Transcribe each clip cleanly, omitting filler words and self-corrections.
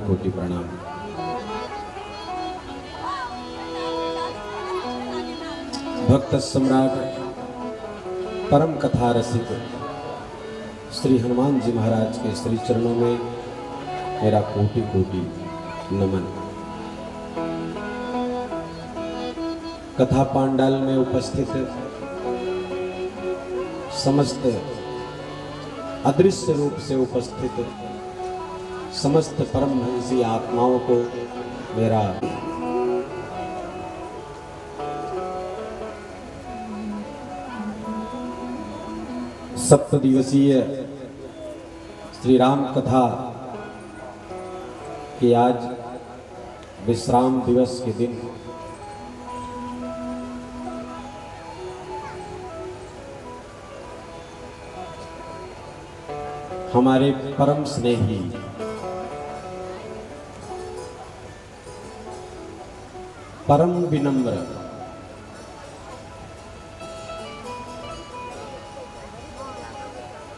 कोटि प्रणाम। भक्त सम्राट परम कथा रसिक श्री हनुमान जी महाराज के श्री चरणों में मेरा कोटि कोटि नमन। कथा पांडाल में उपस्थित समस्त अदृश्य रूप से उपस्थित समस्त परमहंसी आत्माओं को मेरा सप्तदिवसीय श्री राम कथा के आज विश्राम दिवस के दिन हमारे परम स्नेही परम विनम्र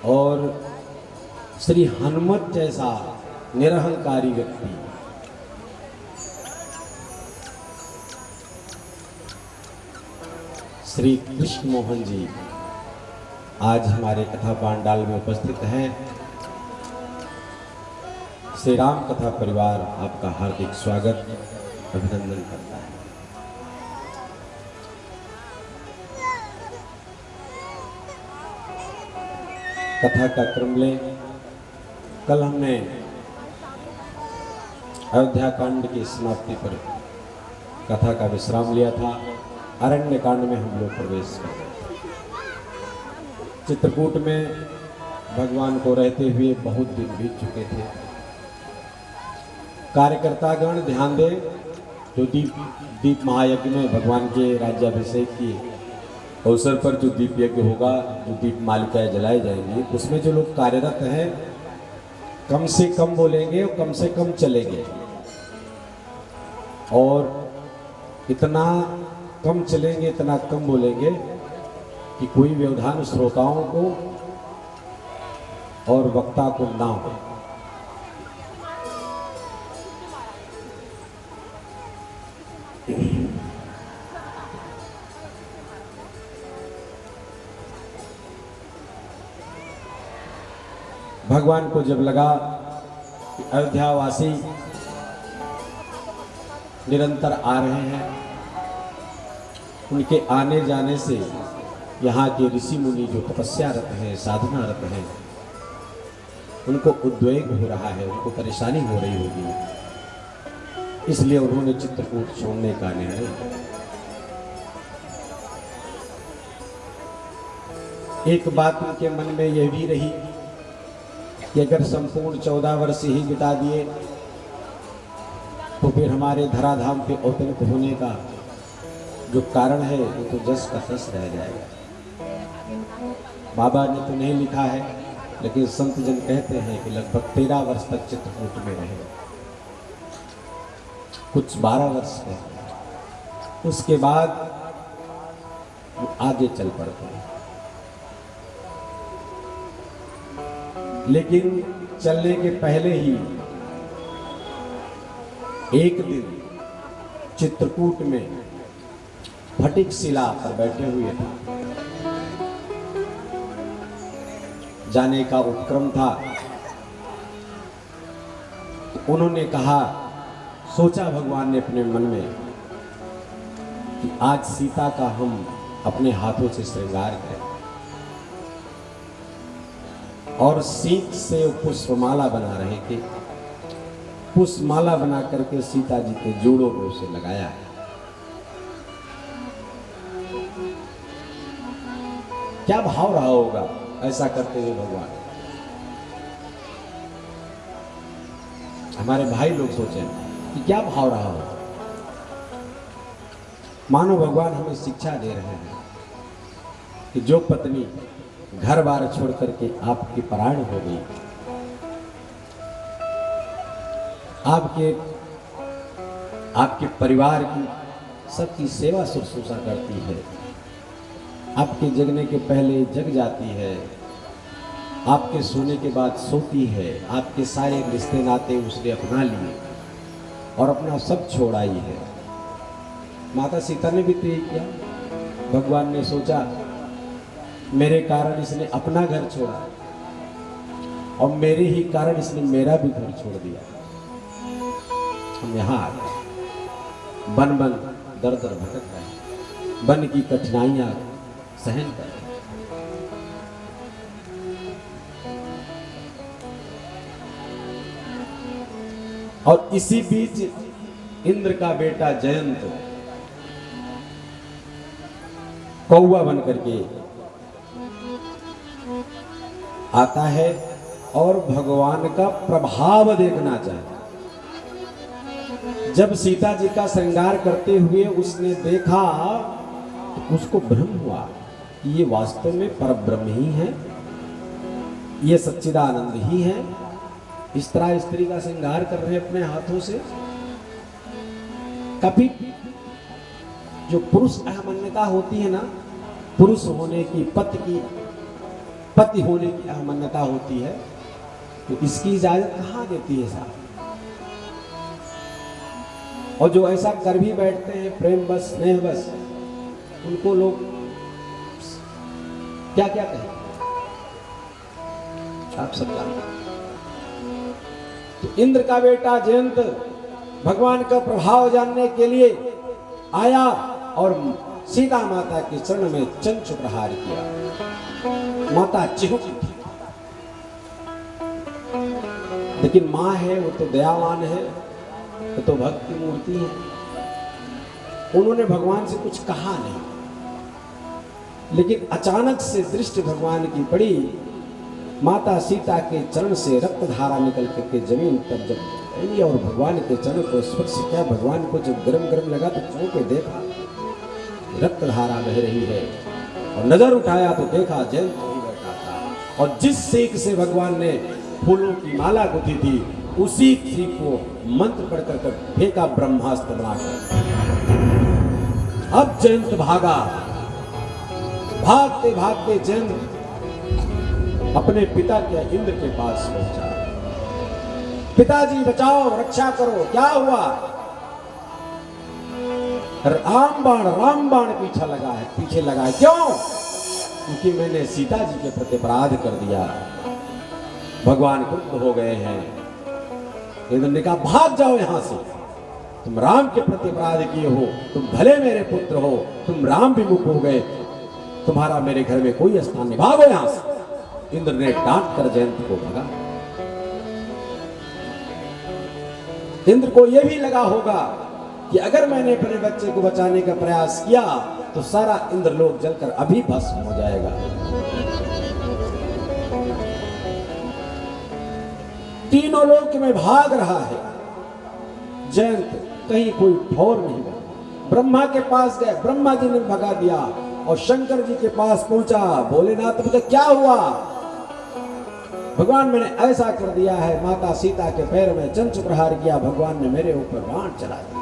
और श्री हनुमत जैसा निरहंकारी व्यक्ति श्री कृष्ण मोहन जी आज हमारे कथा पांडाल में उपस्थित हैं। श्री राम कथा परिवार आपका हार्दिक स्वागत अभिनंदन करता है। कथा का क्रम लें। कल हमने अयोध्या कांड की समाप्ति पर कथा का विश्राम लिया था। अरण्य कांड में हम लोग प्रवेश कर रहे थे। चित्रकूट में भगवान को रहते हुए बहुत दिन बीत चुके थे। कार्यकर्तागण ध्यान दें, जो दीप महायज्ञ में भगवान के राज्याभिषेक की अवसर पर जो दीप यज्ञ होगा, जो दीप मालिकाएं जलाई जाएंगी, उसमें जो लोग कार्यरत हैं कम से कम बोलेंगे और कम से कम चलेंगे। और इतना कम चलेंगे, इतना कम बोलेंगे कि कोई व्यवधान श्रोताओं को और वक्ता को ना हो। भगवान को जब लगा कि अयोध्यावासी निरंतर आ रहे हैं, उनके आने जाने से यहाँ के ऋषि मुनि जो तपस्यारत हैं, साधनारत हैं, उनको उद्वेग हो रहा है, उनको परेशानी हो रही होगी। इसलिए उन्होंने चित्रकूट छोड़ने का निर्णय। एक बात उनके मन में यह भी रही कि अगर संपूर्ण 14 वर्ष ही बिता दिए तो फिर हमारे धराधाम पे अवतरित होने का जो कारण है वो तो जस का तस रह जाएगा। बाबा ने तो नहीं लिखा है, लेकिन संत जन कहते हैं कि लगभग 13 वर्ष तक चित्रकूट में रहे, कुछ 12 वर्ष के। उसके बाद वो आगे चल पड़ते हैं। लेकिन चलने के पहले ही एक दिन चित्रकूट में फटिक शिला पर बैठे हुए थे, जाने का उपक्रम था। तो उन्होंने कहा, सोचा भगवान ने अपने मन में कि आज सीता का हम अपने हाथों से श्रृंगार करें और सीत से पुष्पमाला बना रहे थे। पुष्पमाला बना करके सीता जी के जोड़ों में उसे लगाया है। क्या भाव रहा होगा ऐसा करते हुए भगवान? हमारे भाई लोग सोचें कि क्या भाव रहा होगा। मानो भगवान हमें शिक्षा दे रहे हैं कि जो पत्नी घर बार छोड़ करके आपकी परायण हो गई, आपके परिवार की सबकी सेवा शुश्रूषा करती है, आपके जगने के पहले जग जाती है, आपके सोने के बाद सोती है, आपके सारे रिश्ते नाते उसने अपना लिए और अपना सब छोड़ आई है। माता सीता ने भी तो यही किया। भगवान ने सोचा मेरे कारण इसने अपना घर छोड़ा और मेरे ही कारण इसने मेरा भी घर छोड़ दिया। हम यहाँ आ गए, बन बन दर दर भटक रहे, बन की कठिनाइयां सहन कर रहे। और इसी बीच इंद्र का बेटा जयंत कौवा बन करके आता है और भगवान का प्रभाव देखना चाहता। जब सीता जी का श्रृंगार करते हुए उसने देखा तो उसको भ्रम हुआ कि ये वास्तव में परब्रह्म ही है, ये सच्चिदानंद ही है। इस तरह स्त्री का श्रृंगार कर रहे अपने हाथों से। कभी जो पुरुष अहमन्यता होती है ना, पुरुष होने की पति होने की अहमन्यता होती है, तो इसकी इजाजत कहां देती है साहब। और जो ऐसा कर भी बैठते हैं प्रेम बस स्नेह बस, उनको लोग क्या क्या कहें आप सब जानते हैं। तो इंद्र का बेटा जयंत भगवान का प्रभाव जानने के लिए आया और सीता माता के चरण में चंचु प्रहार किया। माता चिहुकी थी, लेकिन मां है वो तो दयावान है, वो तो भक्ति मूर्ति है। उन्होंने भगवान से कुछ कहा नहीं, लेकिन अचानक से दृष्टि भगवान की पड़ी। माता सीता के चरण से रक्त धारा निकल करके जमीन पर जब आई और भगवान के चरण को स्पर्श किया, भगवान को जब गरम गरम लगा तो चौंक के देखा रक्त धारा बह रही है, और नजर उठाया तो देखा जयंत वहीं बैठा था। और जिस सेक से भगवान ने फूलों की माला गुथी थी, उसी थी को मंत्र पढ़ कर फेंका ब्रह्मास्त्र बनाकर। अब जयंत भागा, भागते भागते जयंत अपने पिता के इंद्र के पास पहुंचा। पिताजी बचाओ, रक्षा करो, क्या हुआ? राम बाण पीछे लगा है। क्यों? क्योंकि मैंने सीता जी के प्रति अपराध कर दिया, भगवान क्रुद्ध हो गए हैं। इंद्र ने कहा भाग जाओ यहां से, तुम राम के प्रति अपराध किए हो, तुम भले मेरे पुत्र हो, तुम राम विमुख हो गए, तुम्हारा मेरे घर में कोई स्थान नहीं, भागो यहां से। इंद्र ने डांट कर जयंत को भगा। इंद्र को यह भी लगा होगा कि अगर मैंने अपने बच्चे को बचाने का प्रयास किया तो सारा इंद्रलोक जलकर अभी भस्म हो जाएगा। तीनों लोक में भाग रहा है जयंत, कहीं कोई ठौर नहीं बना। ब्रह्मा के पास गए, ब्रह्मा जी ने भगा दिया, और शंकर जी के पास पहुंचा, बोले नाथ मुझे क्या हुआ? भगवान मैंने ऐसा कर दिया है, माता सीता के पैर में चंचु प्रहार किया, भगवान ने मेरे ऊपर बाण चला दिया।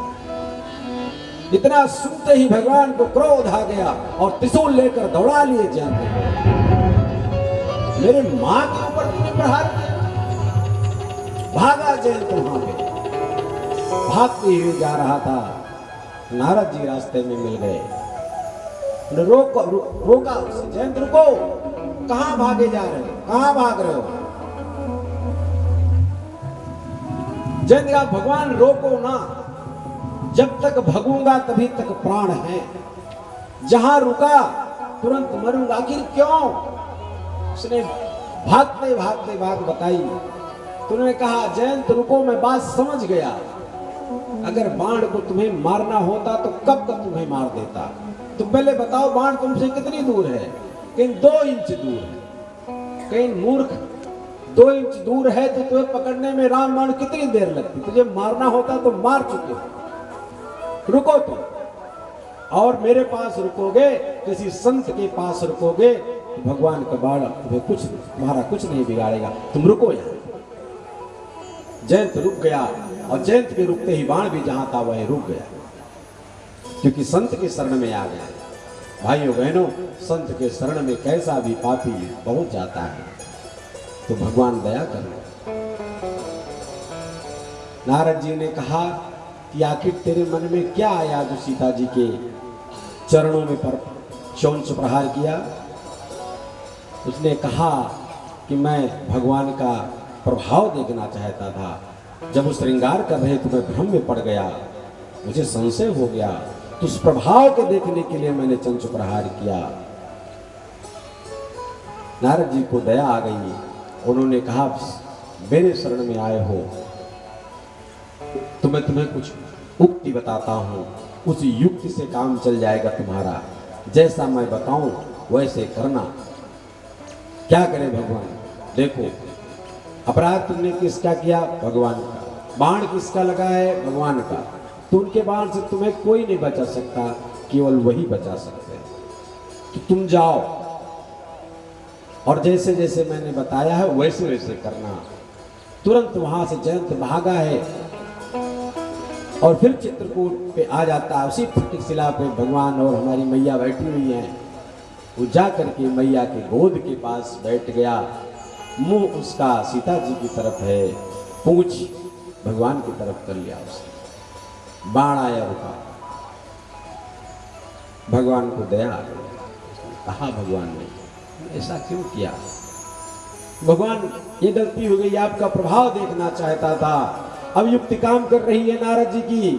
इतना सुनते ही भगवान को क्रोध आ गया और त्रिशूल लेकर दौड़ा लिए जयंत। मेरे मां के ऊपर तुमने प्रहार किया। भागा जयंत वहां पे, भागते हुए जा रहा था, नारद जी रास्ते में मिल गए। रोका उसे, जयंत रुको, कहां भागे जा रहे हो, कहां भाग रहे हो? जयंत कहा भगवान रोको ना, जब तक भगूंगा तभी तक प्राण है, जहां रुका तुरंत मरूंगा। आखिर क्यों? उसने भागते भागते बात बताई। तुमने कहा जयंत रुको, मैं बात समझ गया, अगर बाण को तुम्हें मारना होता तो कब तक तुम्हें मार देता। तुम पहले बताओ बाण तुमसे कितनी दूर है? कहीं 2 इंच दूर है। कहीं मूर्ख 2 इंच दूर है तो तुम्हें पकड़ने में राम बाण कितनी देर लगती? तुझे मारना होता तो मार चुके हो। रुको तुम, और मेरे पास रुकोगे, किसी संत के पास रुकोगे, भगवान का बाण तुम्हें तुम्हारा कुछ नहीं बिगाड़ेगा, तुम रुको यहां। जयंत रुक गया, और जयंत के रुकते ही बाण भी जहां था वह रुक गया, क्योंकि संत के शरण में आ गया। भाइयों बहनों, संत के शरण में कैसा भी पापी पहुंच जाता है। तो भगवान दया करें। नारद जी ने कहा कि आखिर तेरे मन में क्या आया जो सीता जी के चरणों में पर चौंच प्रहार किया। उसने कहा कि मैं भगवान का प्रभाव देखना चाहता था, जब वो श्रृंगार कर रहे तो मैं भ्रम में पड़ गया, मुझे संशय हो गया, तो उस प्रभाव को देखने के लिए मैंने चंच प्रहार किया। नारद जी को दया आ गई, उन्होंने कहा मेरे शरण में आए हो तो मैं तुम्हें कुछ उक्ति बताता हूं, उस युक्ति से काम चल जाएगा तुम्हारा, जैसा मैं बताऊं वैसे करना। क्या करे भगवान, देखो अपराध तुमने किसका किया, भगवान का, बाण किसका लगा है, भगवान का, तो उनके बाण से तुम्हें कोई नहीं बचा सकता, केवल वही बचा सकते हैं। तो तुम जाओ और जैसे जैसे मैंने बताया है वैसे वैसे करना। तुरंत वहां से जयंत भागा है और फिर चित्रकूट पे आ जाता है। उसी फटिक शिला पे भगवान और हमारी मैया बैठी हुई हैं। वो जा करके मैया के गोद के पास बैठ गया, मुंह उसका सीता जी की तरफ है, पूंछ भगवान की तरफ कर लिया उसने। बाण आया रुका, भगवान को दया आ गई। कहा भगवान ने ऐसा क्यों किया, भगवान ये गलती हो गई, आपका प्रभाव देखना चाहता था, अब युक्ति काम कर रही है नारद जी की,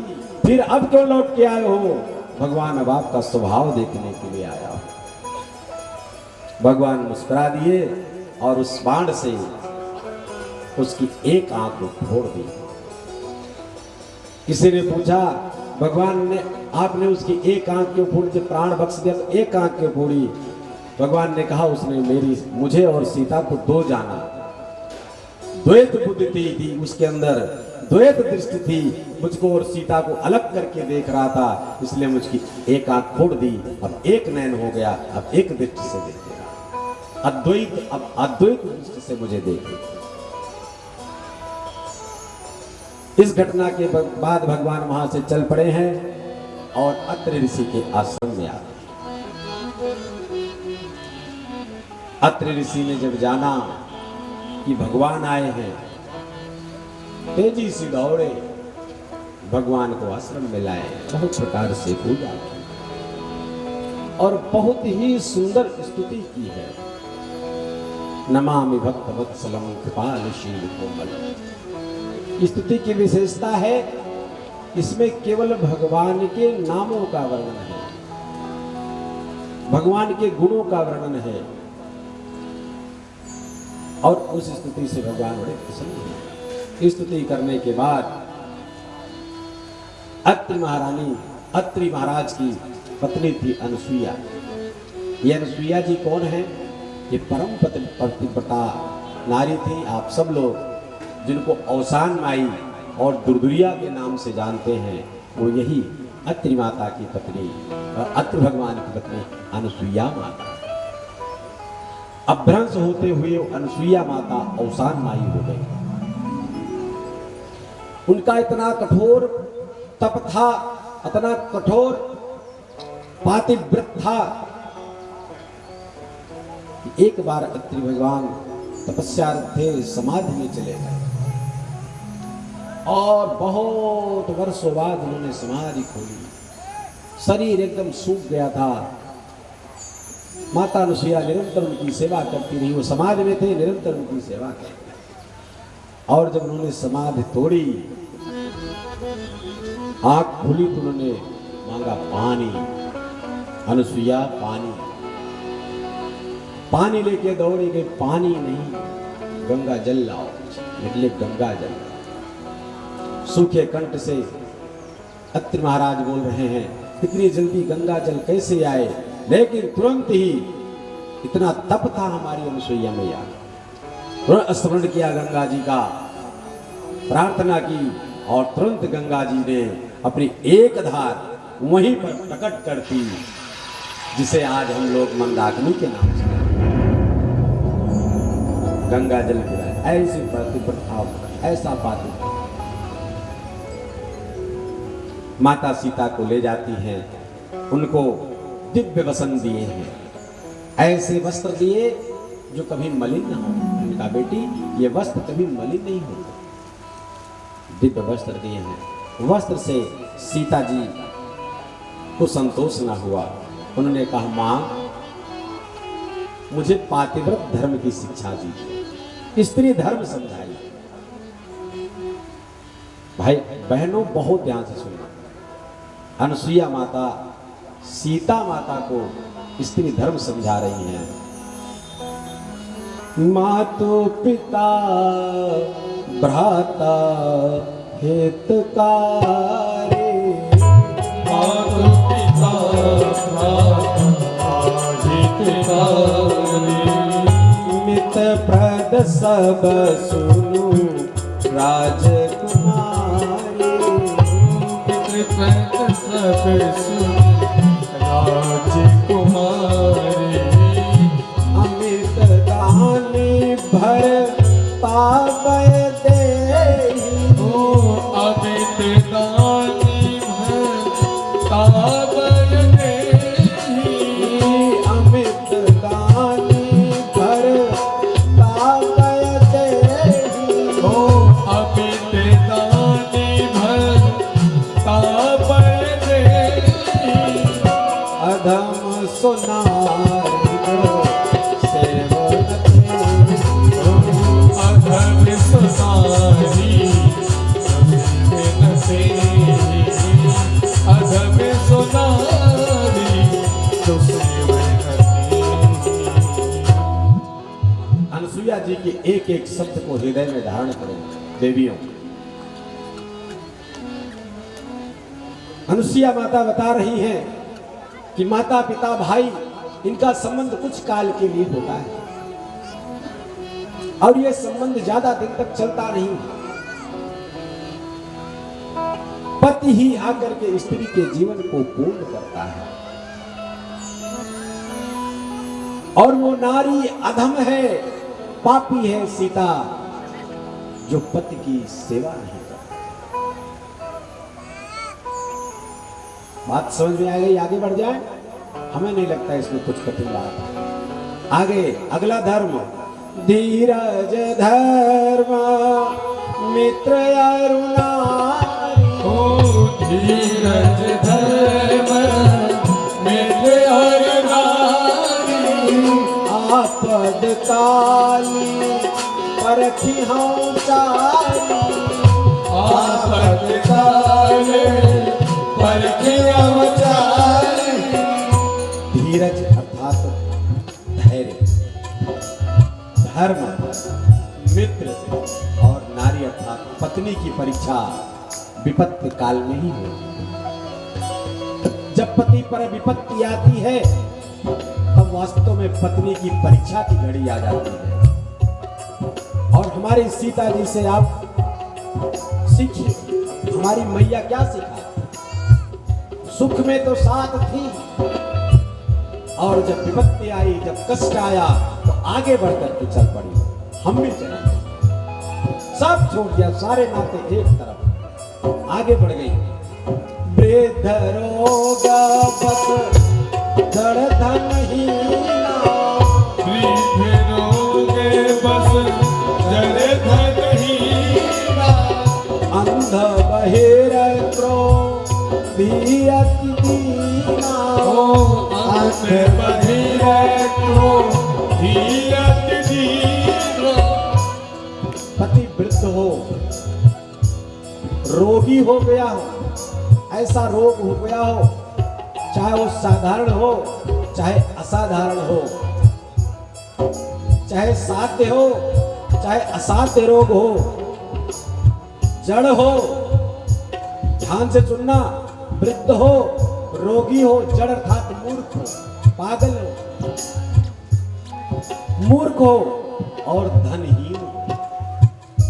फिर अब क्यों लौट के आए हो, भगवान अब आपका स्वभाव देखने के लिए आया हो। भगवान मुस्कुरा दिए और उस बाण से उसकी एक आंख को फोड़ दी। किसी ने पूछा भगवान ने आपने उसकी एक आंख क्यों फोड़ी, जब प्राण बख्श दिया तो एक आंख क्यों फोड़ी। भगवान ने कहा उसने मुझे और सीता को दो जाना, द्वैत बुद्धि थी उसके अंदर, द्वैत दृष्टि थी, मुझको और सीता को अलग करके देख रहा था, इसलिए मुझकी एक आंख फोड़ दी, अब एक नयन हो गया, अब एक दृष्टि से देखेगा, अद्वैत अब अद्वैत दृष्टि से मुझे देखे। इस घटना के बाद भगवान वहां से चल पड़े हैं और अत्रि ऋषि के आश्रम में आ गए। अत्रि ऋषि ने जब जाना कि भगवान आए हैं, तेजी से दौड़े, भगवान को आश्रम में लाए, बहुत प्रकार से पूजा और बहुत ही सुंदर स्तुति की है। नमामि भक्त वत्सलम कृपालशील कोमल। स्तुति की विशेषता है इसमें केवल भगवान के नामों का वर्णन है, भगवान के गुणों का वर्णन है और उस स्तुति से भगवान बड़े प्रसन्न हुए। स्तुति करने के बाद अत्रि महारानी, अत्रि महाराज की पत्नी थी अनुसुईया। ये अनुसुईया जी कौन है, ये परम पतिव्रता नारी थी। आप सब लोग जिनको औसान माई और दुर्दुरिया के नाम से जानते हैं, वो यही अत्रि माता की पत्नी और अत्रि भगवान की पत्नी अनुसुईया माता। अपभ्रंश होते हुए अनुसुईया माता औसान माई हो गई। उनका इतना कठोर तप था, इतना कठोर पातिव्रत था कि एक बार अत्रि भगवान तपस्या थे, समाधि में चले गए और बहुत वर्षों बाद उन्होंने समाधि खोली, शरीर एकदम सूख गया था। माता अनुसुईया निरंतर उनकी सेवा करती रही, वो समाधि में थे, निरंतर उनकी सेवा करती। और जब उन्होंने समाधि तोड़ी, आंख खुली तो उन्होंने मांगा पानी। अनुसुईया पानी, पानी लेके दौड़ी गई, पानी नहीं, गंगा जल लाओ। निकले गंगा जल। सूखे कंठ से अत्रि महाराज बोल रहे हैं इतनी जल्दी गंगा जल कैसे आए, लेकिन तुरंत ही इतना तप था हमारी अनुसुईया मैया, तुरंत स्मरण किया गंगा जी का, प्रार्थना की और तुरंत गंगा जी ने अपनी एक धार वहीं पर प्रकट कर दी, जिसे आज हम लोग मंदाकिनी के नाम से गंगा जल गिरा। ऐसी प्रतिप्रथा, ऐसा पाती। माता सीता को ले जाती हैं, उनको दिव्य वसन दिए हैं, ऐसे वस्त्र दिए जो कभी मलिन न हो, कहा बेटी ये वस्त्र कभी मलिन नहीं होते, दिव्य वस्त्र दिए हैं। वस्त्र से सीता जी को संतोष न हुआ। उन्होंने कहा मां मुझे पातिव्रत धर्म की शिक्षा दी, स्त्री धर्म समझाई। भाई बहनों बहुत ध्यान से सुनना, अनुसुईया माता सीता माता को स्त्री धर्म समझा रही हैं। मातो पिता भ्राता हितकारी, मातो पिता भ्राता हितकारी, मित प्रद सब सुनु राजकुमारी, मित प्रद सब सुनु राजकुमारी, अमित दानी भर पावय देहि, अमित दानी भर पावय देहि, अमित दानी भर पावय देहि, अमित दानी भर पावय देहि, अधम सुनारी अधम सुनारी अधम सुनारी अनुसुईया जी के एक एक शब्द को हृदय में धारण करें देवियों। अनुसुईया माता बता रही हैं कि माता पिता भाई इनका संबंध कुछ काल के लिए होता है और यह संबंध ज्यादा दिन तक चलता नहीं। पति ही आकर के स्त्री के जीवन को पूर्ण करता है और वो नारी अधम है, पापी है सीता जो पति की सेवा नहीं करती। बात समझ में आ गई? आगे बढ़ जाए? हमें नहीं लगता इसमें कुछ कठिन बात है। आगे अगला धर्म धीरज धर्म मित्र अरुणारी, धीरज धर्म मित्र अरुणारी, आपद काली परखी हम चारी, आपद काल परखी हम चारी, धीरज अर्थात धैर्य, धर्म, मित्र और नारी अर्थात पत्नी की परीक्षा विपत्ति काल में ही हो। जब पति पर विपत्ति आती है तब वास्तव में पत्नी की परीक्षा की घड़ी आ जाती है। और हमारी सीता जी से आप सीखिए, हमारी मैया क्या सिखा। सुख में तो साथ थी और जब विपत्ति आई, जब कष्ट आया तो आगे बढ़कर के चल पड़ी। हम भी चले, सब छोड़ दिया, सारे नाते एक तरफ, आगे बढ़ गई। वृद्ध रोग बस जड़ धनहीना, वृद्ध रोग बस जड़ धनहीना, अंध बहिर क्रोधी अति दीना, अंध बधिर क्रोधी अति दीना। पति वृद्ध हो, रोगी हो गया हो, ऐसा रोग हो गया हो, चाहे वो साधारण हो चाहे असाधारण हो, चाहे साध्य हो चाहे असाध्य रोग हो, जड़ हो, ध्यान से सुनना, वृद्ध हो, रोगी हो, जड़ अर्थात मूर्ख हो, पागल हो, मूर्ख हो और धनहीन हो,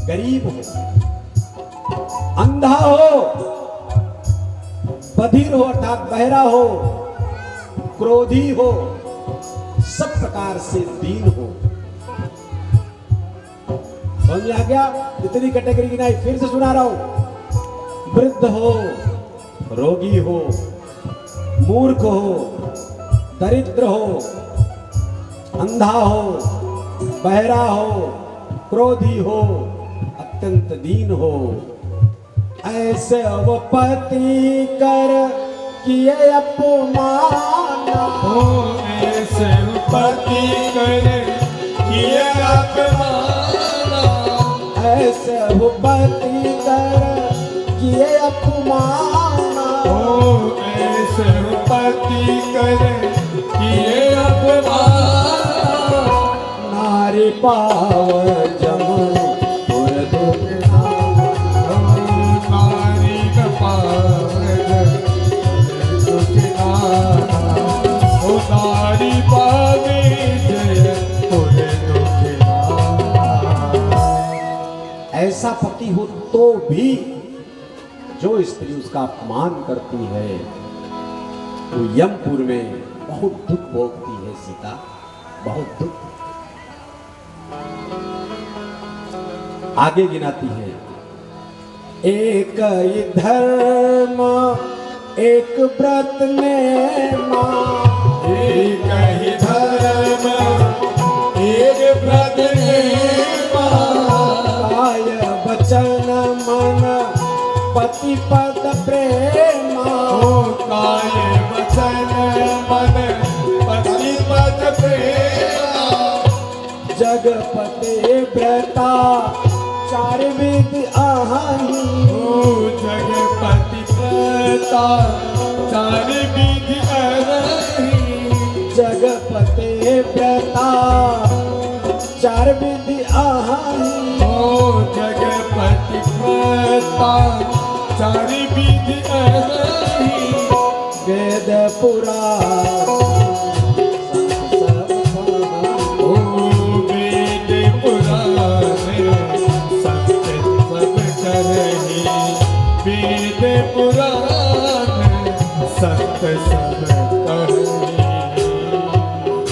गरीब हो, अंधा हो, बधिर हो अर्थात बहरा हो, क्रोधी हो, सब प्रकार से दीन हो। समझ में आ गया? इतनी कैटेगरी की नहीं, फिर से सुना रहा हूं। वृद्ध हो, रोगी हो, मूर्ख हो, दरिद्र हो, अंधा हो, बहरा हो, क्रोधी हो, अत्यंत दीन हो, ऐसे वो पति कर किए अपमान। हो ऐसे पति करे किए अपमान। ऐसे वो पति कर किए अपमान। हो ऐसे पति करे किए अपमान। नारी पाव जम पुर दुखना। नारी पावे दुखनाना। हो नारी पावे जय पुरे दुखनाना। ऐसा पति हो तो भी जो स्त्री उसका अपमान करती है वो यमपुर में बहुत दुख भोगती है सीता, बहुत दुख। आगे गिनाती है, एक ही धर्म एक व्रत ने मां। एक ही धर्म एक व्रत ने काय वचन मन पति पद प्रेमा। हो काय वचन मन पति पद प्रेमा। जगपते व्रता चार विधि आही। हो जगपति व्रता चार विधि अरही। जगपते व्रता चार विधि आही। हो जगपति व्रता चार विधि अरही। वेद पुराण हो वेद पुराण सत्य सब करही। वेद पुराण सत्य सब करही।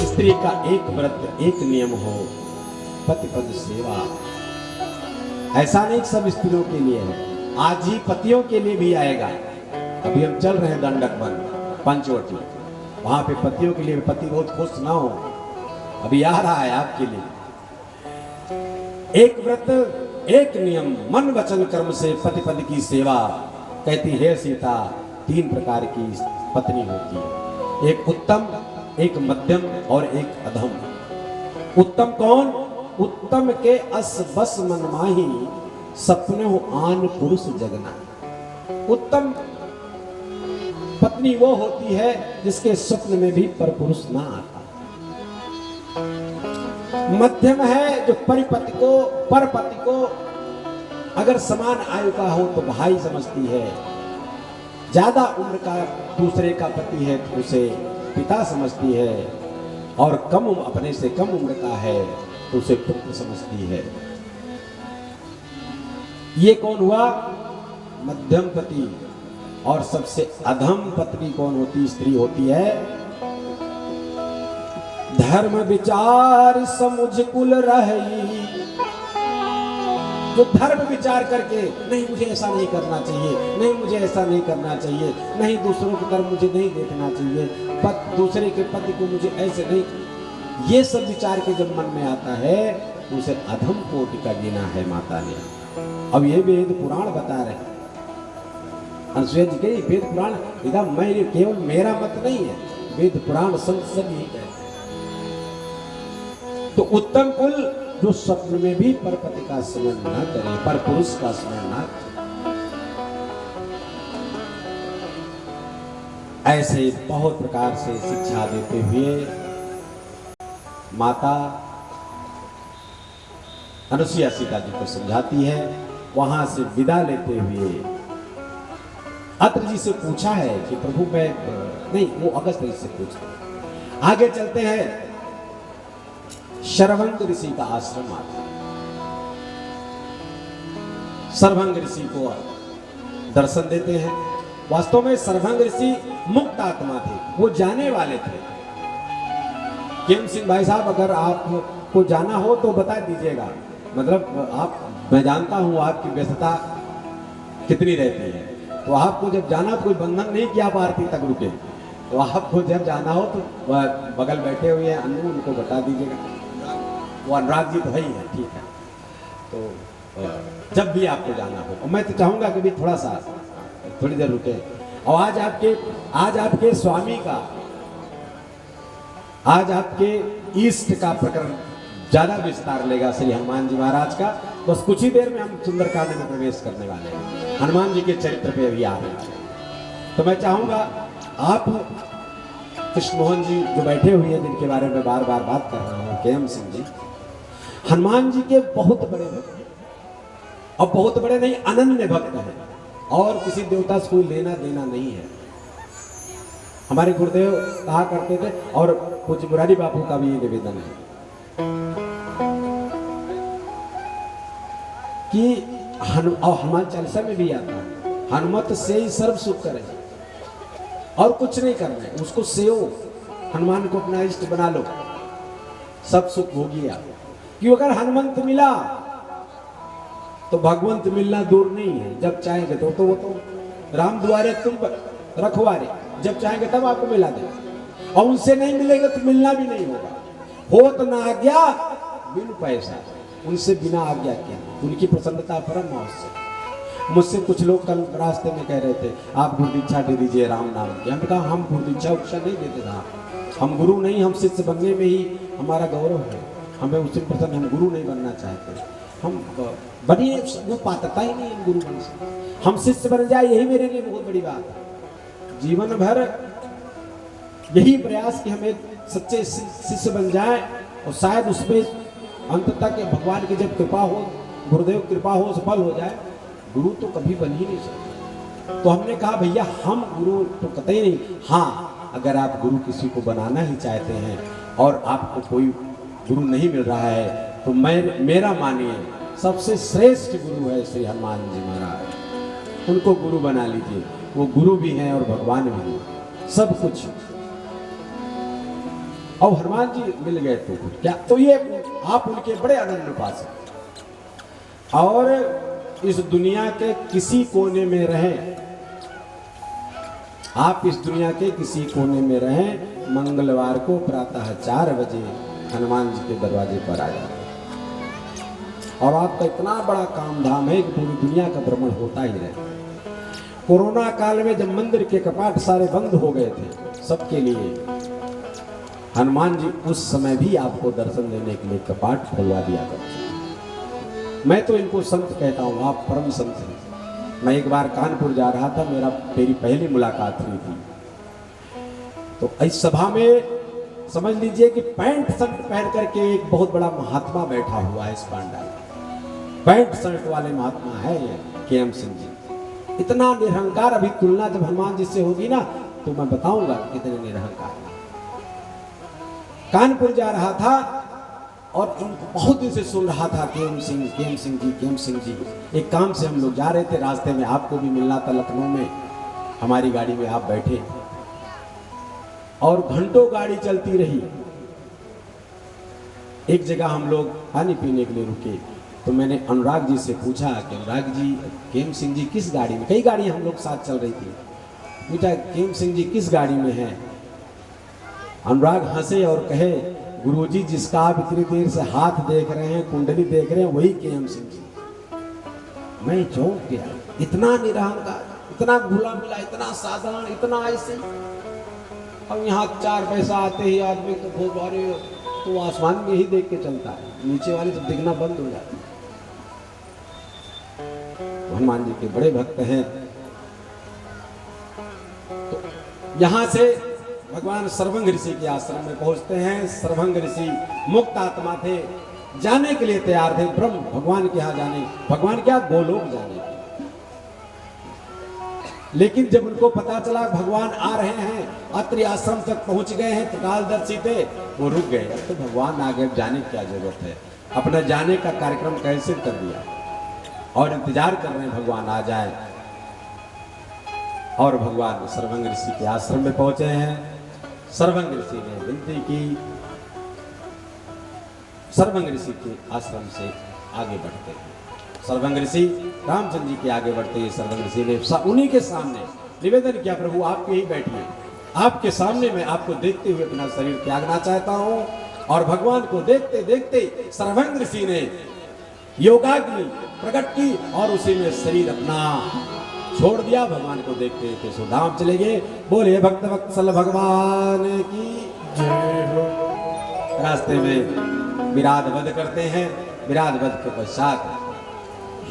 स्त्री का एक व्रत एक नियम हो, पति पद सेवा। ऐसा नहीं सब स्त्रियों के लिए है, आज ही पतियों के लिए भी आएगा। अभी हम चल रहे हैं दंडक वन पंचवटी, वहां पे पतियों के लिए, पति बहुत खुश ना हो, अभी आ रहा है आपके लिए। एक व्रत एक नियम, मन वचन कर्म से पति पद की सेवा। कहती है सीता, तीन प्रकार की पत्नी होती है, एक उत्तम, एक मध्यम और एक अधम। उत्तम कौन? उत्तम के अस बस मन माही, सपने हो आन पुरुष जगना। उत्तम पत्नी वो होती है जिसके स्वप्न में भी परपुरुष ना आता। मध्यम है जो परपति को अगर समान आयु का हो तो भाई समझती है, ज्यादा उम्र का दूसरे का पति है तो उसे पिता समझती है, और कम अपने से कम उम्र का है तो उसे पुत्र समझती है। ये कौन हुआ? मध्यम पति। और सबसे अधम पत्नी कौन होती? स्त्री होती है, धर्म विचार समुझ कुल रही, जो धर्म विचार करके नहीं मुझे ऐसा नहीं करना चाहिए, नहीं मुझे ऐसा नहीं करना चाहिए, नहीं दूसरों की तरफ मुझे नहीं देखना चाहिए, दूसरे के पति को मुझे ऐसे नहीं, ये सब विचार के जब मन में आता है तो उसे अधम कोटि का गिना है माता ने। अब ये वेद पुराण बता रहे हैं, अनुसुईया जी के वेद पुराण एकदम, मैं केवल मेरा मत नहीं है, वेद पुराण संत सब यही कहते हैं। तो उत्तम कुल जो स्वप्न में भी परपति का स्मरण न करे, पर पुरुष का स्मरण न करे। ऐसे बहुत प्रकार से शिक्षा देते हुए माता अनुसुईया सीता जी को समझाती है। वहां से विदा लेते हुए अत्र जी से पूछा है कि प्रभु मैं नहीं, वो अगस्त जी से पूछते हैं। आगे चलते हैं, शरभंग ऋषि का आश्रम आता है। शरभंग ऋषि को दर्शन देते हैं। वास्तव में शरभंग ऋषि मुक्त आत्मा थे, वो जाने वाले थे। केम सिंह भाई साहब, अगर आपको जाना हो तो बता दीजिएगा, मतलब आप, मैं जानता हूं आपकी व्यस्तता कितनी रहती है, तो आपको जब जाना, कोई बंधन नहीं कि आप आरती तक रुके, तो आपको जब जाना हो तो बगल बैठे हुए हैं अन्नू, उनको बता दीजिएगा। वो अनुराग जी तो है ही है, ठीक है, तो जब भी आपको जाना हो, और मैं तो चाहूंगा कि भी थोड़ा सा थोड़ी देर रुके। और आज आपके स्वामी का, आज आपके इष्ट का प्रकरण ज्यादा विस्तार लेगा श्री हनुमान जी महाराज का। बस कुछ ही देर में हम सुंदरकांड में प्रवेश करने वाले हैं, हनुमान जी के चरित्र पे अभी आ रहे हैं। तो मैं चाहूंगा आप कृष्ण मोहन जी जो बैठे हुए हैं, जिनके बारे में बार बार बात कर रहा हूँ, केएम सिंह जी, हनुमान जी के बहुत बड़े भक्त हैं, और बहुत बड़े नहीं, अनन्य भक्त हैं, और किसी देवता से कोई लेना देना नहीं है। हमारे गुरुदेव कहा करते थे, और कुछ मुरारी बापू का भी ये निवेदन है कि हनुमान चालीसा में भी आता है, हनुमत से ही सर्व सुख करे, और कुछ नहीं करना है, उसको सेओ, हनुमान को अपना इष्ट बना लो, सब सुख हो गया। क्यों? अगर हनुमंत मिला तो भगवंत मिलना दूर नहीं है। जब चाहेंगे तो वो तो राम द्वारे तुम रखवारे, जब चाहेंगे तब आपको मिला दे, और उनसे नहीं मिलेगा तो मिलना भी नहीं होगा। हो तो ना आज्ञा बिन पैसा, उनसे बिना आज्ञा के, उनकी प्रसन्नता परम आवश्यक। मुझसे कुछ लोग कल रास्ते में कह रहे थे, आप गुरु दीक्षा दे दीजिए राम नाम की। हम कहा हम गुरु दीक्षा उक्षा नहीं देते था, हम गुरु नहीं, हम शिष्य बनने में ही हमारा गौरव है, हमें उसी प्रसन्न, हम गुरु नहीं बनना चाहते, हम बनी वो पात्रता ही नहीं है गुरु बन से, हम शिष्य बन जाए यही मेरे लिए बहुत बड़ी बात है। जीवन भर यही प्रयास कि हम एक सच्चे शिष्य बन जाए, और शायद उसमें अंत तक भगवान की जब कृपा हो, गुरुदेव कृपा हो, सफल हो जाए, गुरु तो कभी बन ही नहीं सकते। तो हमने कहा भैया हम गुरु तो कतई नहीं, हाँ अगर आप गुरु किसी को बनाना ही चाहते हैं और आपको कोई गुरु नहीं मिल रहा है, तो मेरा मानिए सबसे श्रेष्ठ गुरु है श्री हनुमान जी महाराज, उनको गुरु बना लीजिए। वो गुरु भी हैं और भगवान भी हैं, सब कुछ। और हनुमान जी मिल गए तो क्या, तो ये आप उनके बड़े अनन्य उपासक हैं, और इस दुनिया के किसी कोने में रहें, आप इस दुनिया के किसी कोने में रहें, मंगलवार को प्रातः 4 बजे हनुमान जी के दरवाजे पर आ जाए। और आपका इतना बड़ा काम धाम है कि पूरी दुनिया का भ्रमण होता ही रहे। कोरोना काल में जब मंदिर के कपाट सारे बंद हो गए थे सबके लिए, हनुमान जी उस समय भी आपको दर्शन देने के लिए कपाट खुलवा दिया करते। मैं तो इनको संत कहता हूँ, आप परम संत हैं। मैं एक बार कानपुर जा रहा था, मेरी पहली मुलाकात हुई थी, तो इस सभा में समझ लीजिए कि पैंट शर्ट पहन करके एक बहुत बड़ा महात्मा बैठा हुआ है इस पांडाल, पैंट शर्ट वाले महात्मा है ये केएम सिंह जी। इतना निरहंकार, अभी तुलना जब हनुमान जी से होगी ना तो मैं बताऊंगा कितने निरहंकार। कानपुर जा रहा था और बहुत दिन से सुन रहा था KM Singh, KM Singh ji, KM Singh ji. एक काम से हम लोग जा रहे थे, रास्ते में आपको भी मिलना था लखनऊ में, हमारी गाड़ी में आप बैठे, और घंटों गाड़ी चलती रही। एक जगह हम लोग पानी पीने के लिए रुके, तो मैंने अनुराग जी से पूछा कि अनुराग जी केएम सिंह जी किस गाड़ी में, कई गाड़ी हम लोग साथ चल रही थी, पूछा केएम सिंह जी किस गाड़ी में हैं। अनुराग हंसे और कहे, गुरुजी जिसका आप इतनी देर से हाथ देख रहे हैं, कुंडली देख रहे हैं, वही केएम सिंह जी। मैं चौंक गया, इतना निरहंकार, इतना घुला मिला, इतना साधारण, इतना ऐसे। अब यहाँ 4 पैसा आते ही आदमी तो आसमान में ही देख के चलता है, नीचे वाले तो दिखना बंद हो जाता है। हनुमान जी के बड़े भक्त हैं। तो यहाँ से भगवान सर्वंग ऋषि के आश्रम में पहुंचते हैं। सर्वंग ऋषि मुक्त आत्मा थे, जाने के लिए तैयार थे ब्रह्म भगवान के यहाँ जाने, भगवान क्या गोलोक जाने के। लेकिन जब उनको पता चला भगवान आ रहे हैं, अत्रि आश्रम तक पहुंच गए हैं, त्रिकालदर्शी थे, वो रुक गए। अब तो भगवान आगे जाने की क्या जरूरत है, अपना जाने का कार्यक्रम कैंसिल कर दिया और इंतजार कर रहे हैं भगवान आ जाए। और भगवान सर्वंग ऋषि के आश्रम में पहुंचे हैं। सर्वंग ऋषि ने विनती की, सर्वंग ऋषि के आश्रम से आगे बढ़ते हैं। सर्वंग ऋषि रामचंद्र जी के आगे बढ़ते हैं। सर्वंग ऋषि ने उन्हीं के सामने निवेदन किया, प्रभु आप यही बैठिए, आपके सामने मैं आपको देखते हुए अपना शरीर त्यागना चाहता हूं। और भगवान को देखते देखते सर्वंग ऋषि ने योगाग्नि प्रकट की और उसी में शरीर अपना छोड़ दिया। भगवान को देखते देखते सुधाम चले गए। बोले भक्त वत्सल भगवान की जय हो। रास्ते में विराट वध करते हैं। विराट वध के पश्चात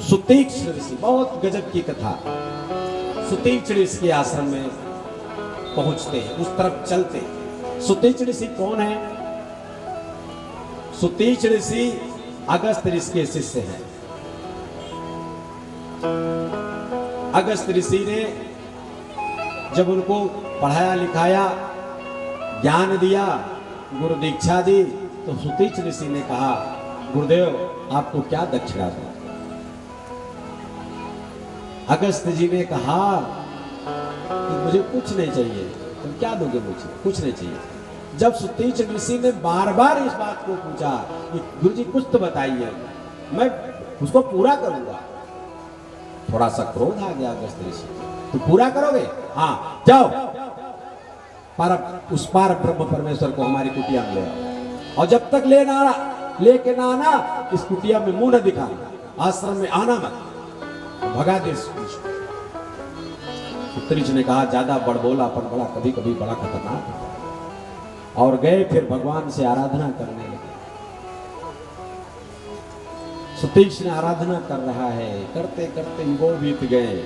सुतीक्ष्ण ऋषि, बहुत गजब की कथा, सुतीक्ष्ण ऋषि के आश्रम में पहुंचते हैं, उस तरफ चलते हैं। सुतीक्ष्ण ऋषि कौन है? सुतीक्ष्ण ऋषि अगस्त ऋषि के शिष्य हैं। अगस्त ऋषि ने जब उनको पढ़ाया लिखाया, ज्ञान दिया, गुरु दीक्षा दी, तो सुतीक्ष्ण ऋषि ने कहा, गुरुदेव आपको क्या दक्षिणा दूं? अगस्त जी ने कहा कि मुझे कुछ नहीं चाहिए। तुम क्या दोगे मुझे? कुछ नहीं चाहिए। जब सुतीक्ष्ण ऋषि ने बार बार इस बात को पूछा कि गुरु जी कुछ तो बताइए, मैं उसको पूरा करूंगा, थोड़ा सा क्रोध आ गया अगस्त ऋषि। तो पूरा करोगे? हाँ, जाओ उस पार ब्रह्म परमेश्वर को हमारी कुटिया में ले आओ, और जब तक लेके ना आना, इस कुटिया में मुंह न दिखाना, आश्रम में आना मत, भगा दे। सुतीक्ष्ण ने कहा, ज्यादा बड़बोलापन बड़ा कभी कभी बड़ा खतरनाक है। और गए, फिर भगवान से आराधना करने लगे। सुतीक्ष्ण आराधना कर रहा है, करते करते युगों बीत गए।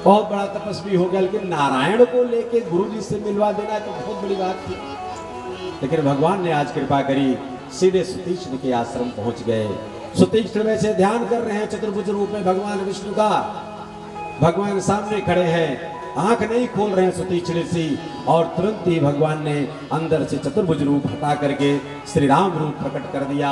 बहुत बड़ा तपस्वी हो गया, लेकिन नारायण को लेके गुरु जी से मिलवा देना तो बहुत बड़ी बात थी। लेकिन भगवान ने आज कृपा करी, सीधे सुतीक्ष्ण के आश्रम पहुंच गए। सुतीक्ष्ण में से ध्यान कर रहे हैं चतुर्भुज रूप में भगवान विष्णु का। भगवान सामने खड़े हैं, आंख नहीं खोल रहे हैं सुतीक्ष्ण ऋषि, और तुरंत ही भगवान ने अंदर से चतुर्भुज रूप हटा करके श्री राम रूप प्रकट कर दिया।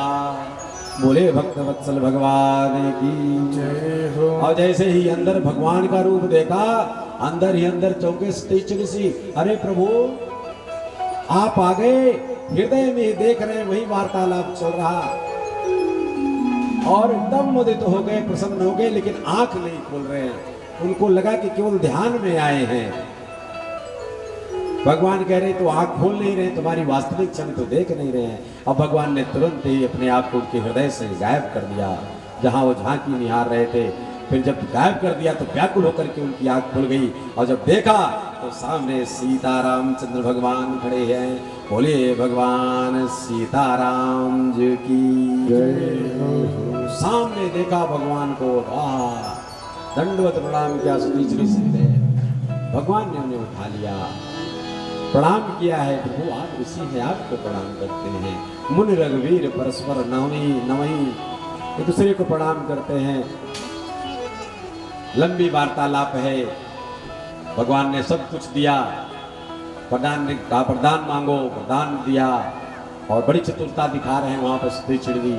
बोले भक्त वत्सल भगवान की जय हो। और जैसे ही अंदर भगवान का रूप देखा, अंदर ही अंदर चौंके सुतीक्ष्ण ऋषि, अरे प्रभु आप आ गए। हृदय में देख रहे हैं वही वार्तालाप चल रहा, और एकदम मुदित हो गए, प्रसन्न हो गए, लेकिन आंख नहीं खोल रहे हैं। उनको लगा कि केवल ध्यान में आए हैं। भगवान कह रहे तो आंख खोल नहीं रहे, तुम्हारी वास्तविक छवि तो देख नहीं रहे हैं। अब भगवान ने तुरंत ही अपने आप को उनके हृदय से गायब कर दिया, जहां वो झांकी निहार रहे थे। फिर जब गायब कर दिया तो व्याकुल होकर के उनकी आंख खुल गई, और जब देखा तो सामने सीताराम चंद्र भगवान खड़े हैं। बोले भगवान सीताराम जी की जय हो। सामने देखा भगवान को, वाह, दंडवत प्रणाम किया सुतीक्ष्ण ऋषि ने। भगवान ने उन्हें उठा लिया, प्रणाम किया है। प्रभु आप ऋषि हैं, आपको प्रणाम करते हैं। मुनि रघुवीर परस्पर नवई एक दूसरे को प्रणाम करते हैं। लंबी वार्तालाप है। भगवान ने सब कुछ दिया, प्रदान ने कहा प्रदान मांगो, प्रदान दिया, और बड़ी चतुरता दिखा रहे हैं वहां पर सुतीक्ष्ण ऋषि।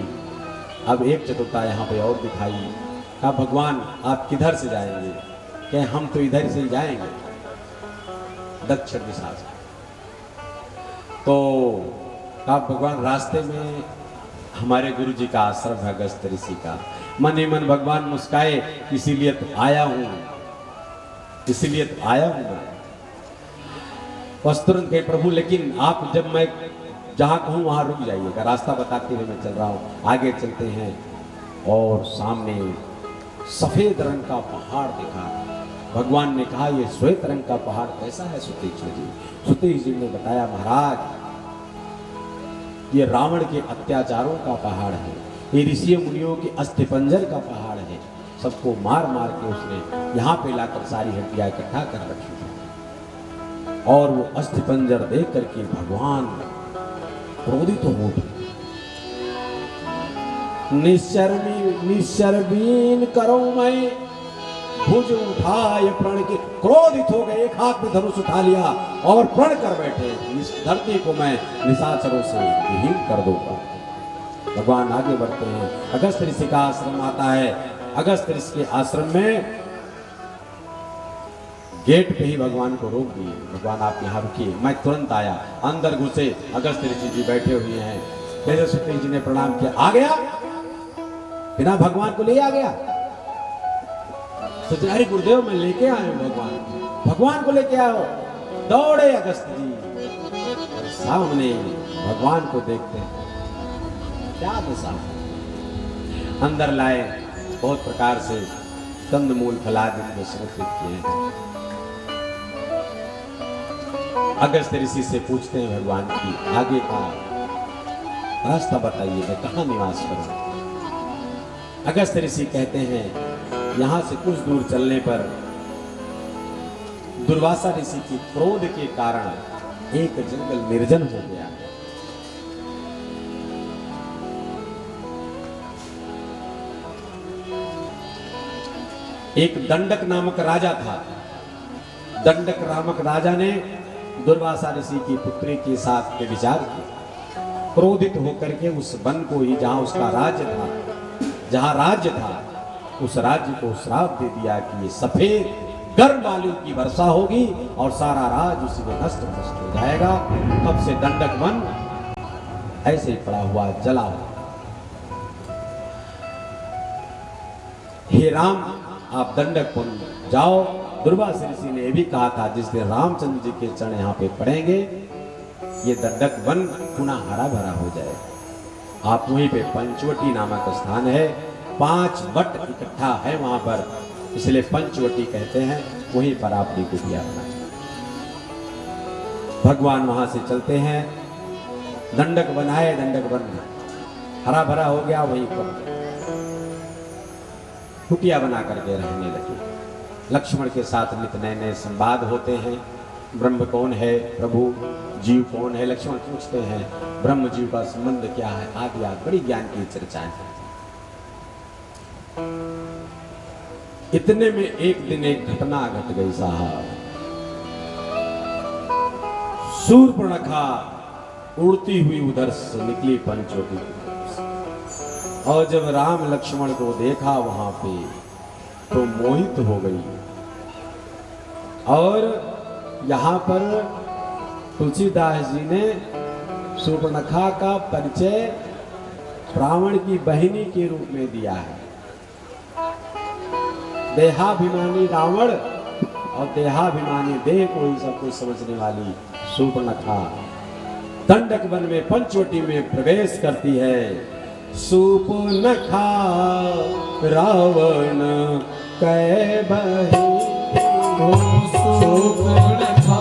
अब एक चतुरता यहाँ पे और दिखाई। कहा भगवान आप किधर से जाएंगे? क्या हम तो इधर से ही जाएंगे, दक्षिण दिशा से। तो कहा भगवान रास्ते में हमारे गुरु जी का आश्रम है अगस्त ऋषि का। मन ही मन भगवान मुस्काए, इसीलिए तो आया हूं, इसीलिए तो आया हूं मैं। बस तुरंत कहे प्रभु लेकिन आप जब मैं जहां कहूं वहां रुक जाइएगा, रास्ता बताते हुए मैं चल रहा हूं। आगे चलते हैं और सामने सफेद रंग का पहाड़ दिखा। भगवान ने कहा ये श्वेत रंग का पहाड़ कैसा है सुतीक्ष्ण जी? सुतीक्ष्ण जी ने बताया महाराज ये रावण के अत्याचारों का पहाड़ है, ये ऋषि मुनियों के अस्थिपंजर का पहाड़ है। सबको मार मार के उसने यहाँ पे लाकर सारी हड्डियां इकट्ठा कर रखी थी, और वो अस्थिपंजर देख करके भगवान क्रोधित हो उठे। निश्चरबीन करो मैं भुज उठाए प्रण के, क्रोधित हो गए, एक हाथ में धनुष उठा लिया और प्रण कर बैठे, इस धरती को मैं निशाचरों से विहीन कर दूंगा। भगवान आगे बढ़ते हैं। अगस्त ऋषि का आश्रम आता है। अगस्त ऋषि के आश्रम में गेट पे ही भगवान को रोक दिए। भगवान आप यहाँ रुकिए, मैं तुरंत आया। अंदर घुसे, अगस्त ऋषि जी बैठे हुए हैं। जैसे सुतीक्ष्ण जी ने प्रणाम किया, आ गया, बिना भगवान को ले आ गया। सोचे अरे गुरुदेव मैं लेके आया हूं भगवान को लेके आओ। दौड़े अगस्त जी, सामने भगवान को देखते हैं। क्या दशा। अंदर लाए, बहुत प्रकार से कंदमूल फलादि में समर्पित किए हैं। अगस्त्य ऋषि से पूछते हैं भगवान की आगे का रास्ता बताइए, मैं कहाँ निवास करूं। अगस्त्य ऋषि कहते हैं यहां से कुछ दूर चलने पर दुर्वासा ऋषि की क्रोध के कारण एक जंगल निर्जन हो गया। एक दंडक नामक राजा था। दंडक नामक राजा ने दुर्वासा ऋषि की पुत्री के साथ के विचार किया। क्रोधित होकर के उस वन को ही जहां उसका राज्य था, जहां राज्य था, उस राज्य को श्राप दे दिया कि ये सफेद गर्म बालू की वर्षा होगी और सारा राज उसी में नष्ट नष्ट हो जाएगा। तब से दंडक वन ऐसे ही पड़ा हुआ, जला हुआ। हे राम, आप दंडक वन जाओ। दुर्वासा ऋषि ने यह भी कहा था जिस दिन रामचंद्र जी के चरण यहाँ पे पड़ेंगे ये दंडक वन पुनः हरा भरा हो जाए। आप वहीं पे पंचवटी नामक स्थान है, 5 वट इकट्ठा है वहां पर, इसलिए पंचवटी कहते हैं। वहीं पर आपने कुटिया बनाई। भगवान वहां से चलते हैं, दंडक बनाए, दंडक वन हरा भरा हो गया, वहीं पर कुटिया बना करके रहने लगे। लक्ष्मण के साथ नित नए नए संवाद होते हैं। ब्रह्म कौन है, प्रभु जीव कौन है, लक्ष्मण पूछते हैं। ब्रह्म जीव का संबंध क्या है, आदि आदि बड़ी ज्ञान की चर्चाएं। इतने में एक दिन एक घटना घट गई साहब। शूर्पणखा उड़ती हुई उधर से निकली पंचवटी की तरफ से, और जब राम लक्ष्मण को देखा वहां पे तो मोहित हो गई। और यहां पर तुलसीदास जी ने शूर्पणखा का परिचय रावण की बहिनी के रूप में दिया है। देहाभिमानी रावण और देहाभिमानी देह को ही सब कुछ समझने वाली शूर्पणखा दंडक वन में पंचवटी में प्रवेश करती है। शूर्पणखा रावण कै बहिनी, शूर्पणखा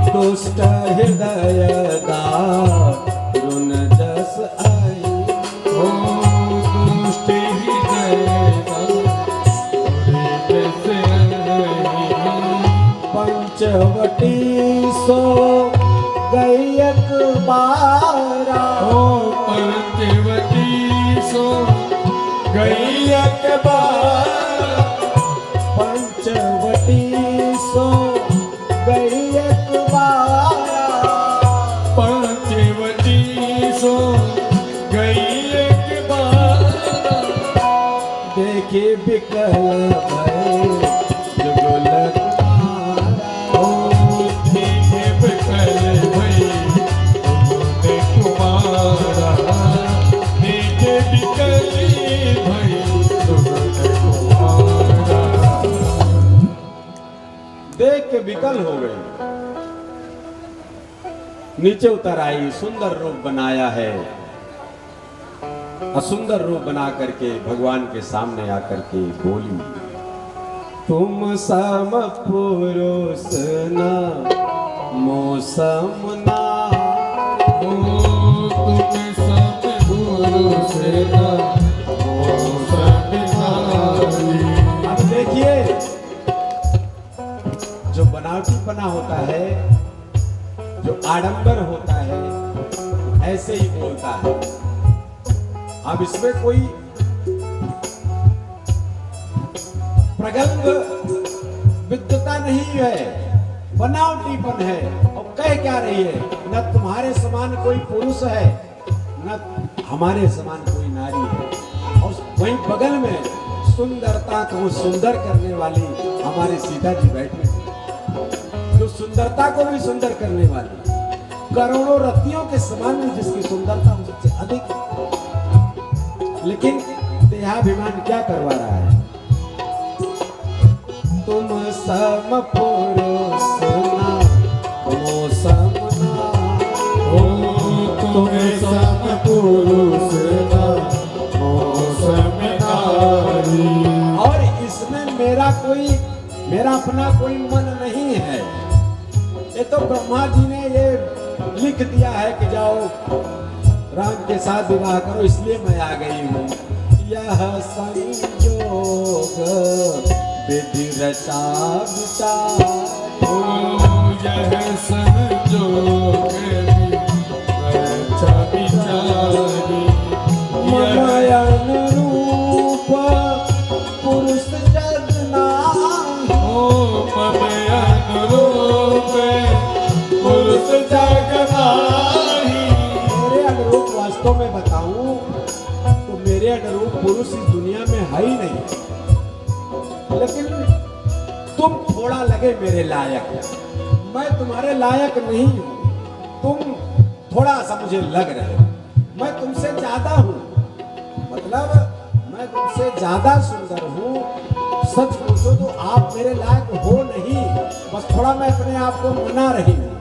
दुष्ट हृदय दारुण जस आई। दुष्ट हृदय पंचवटी सो गई अखबारा। पंचवटी सो गई अखबारा। पंचवटी सो गई अखबारा। पंचवटी सो गई अखबारा। देखे बिकल भय जुगल देख के विकल हो गई। नीचे उतर आई, सुंदर रूप बनाया है। असुंदर रूप बना करके भगवान के सामने आकर के बोली, तुम सम पुरुष न मौसम ना। तुम सब पुरुष न मौसम नारी। अब देखिए, जो बनावटीपना होता है, जो आडंबर होता है, ऐसे ही बोलता है। अब इसमें कोई प्रगल्भ विद्वता नहीं है, बनावटीपन है। और कह क्या रही है, न तुम्हारे समान कोई पुरुष है, न हमारे समान कोई नारी है। और वहीं बगल में सुंदरता को सुंदर करने वाली हमारी सीता जी बैठे, जो सुंदरता को भी सुंदर करने वाली, करोड़ों रत्तियों के समान में जिसकी सुंदरता उससे अधिक। लेकिन देहाभिमान क्या करवा रहा है, तुम सम पुरुष न मौसम पुरुष न मौसम नारी। और इसमें मेरा अपना कोई मन नहीं है। ये तो ब्रह्मा जी ने ये लिख दिया है कि जाओ राम के साथ विवाह करो, इसलिए मैं आ गई हूँ। यह संयोग विधि रचा विचार, यह संजोग रचा विचारी। मनयन रूप पुरुष जग नाही। मम अनुरूप पुरुष जग नाही। मेरे अनुरूप वास्तव में बताऊं तो मेरे अनुरूप पुरुष इस दुनिया में है ही नहीं। लेकिन तुम थोड़ा लगे मेरे लायक, मैं तुम्हारे लायक नहीं हूं। तुम थोड़ा सा मुझे लग रहे हो। मैं तुमसे ज्यादा हूं, मतलब मैं तुमसे ज्यादा सुंदर हूं। सच पूछो तो आप मेरे लायक हो नहीं, बस थोड़ा मैं अपने आप को मना रही हूं।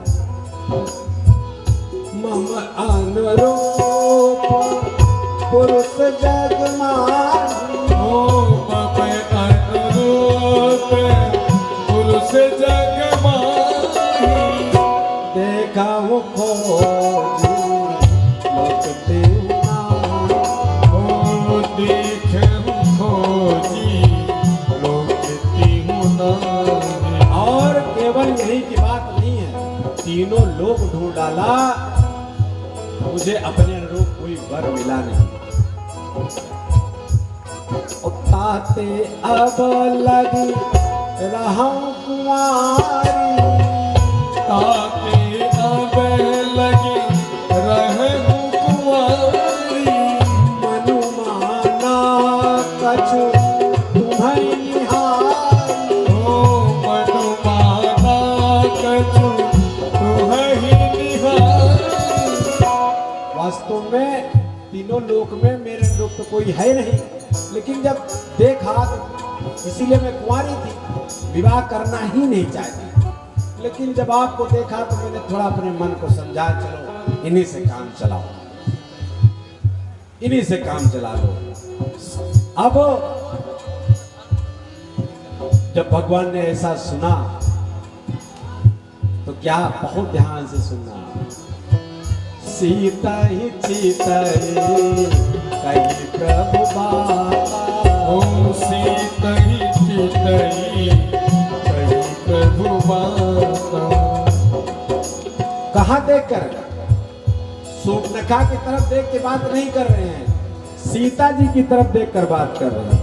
मम अनुरूप पुरुष जग माही। मम अनुरूप पुरुष जग माही। देखा हूँ खोजी लौटते ओ देखूं खोजी लौटती हूँ नारी। और केवल यही की बात नहीं है, तीनों लोग ढूंढ डाला, मुझे अपने अनुरूप कोई वर मिला नहीं। ताते अब लगी रहा कुंवारी। ताते अब लगी रहूं कुंवारी। मनुमाना कछु तुम्हें निहारी। ओ मनुमाना कछु तुम्हें निहारी। वास्तव में तीनों लोक में मेरे अनुरूप तो कोई है नहीं, लेकिन जब देखा तो इसीलिए मैं कुंवारी थी, विवाह करना ही नहीं चाहती। लेकिन जब आपको देखा तो मैंने थोड़ा अपने मन को समझा, चलो इन्हीं से काम चलाओ, इन्हीं से काम चला लो। अब जब भगवान ने ऐसा सुना तो क्या, बहुत ध्यान से सुनना। सीता ही चीता कहीं प्रभु बाता। ओ सीता ही चितई कहीं प्रभु बाता। कहाँ देख कर, सूर्पनखा की तरफ देख के बात नहीं कर रहे हैं, सीता जी की तरफ देख कर बात कर रहे हैं।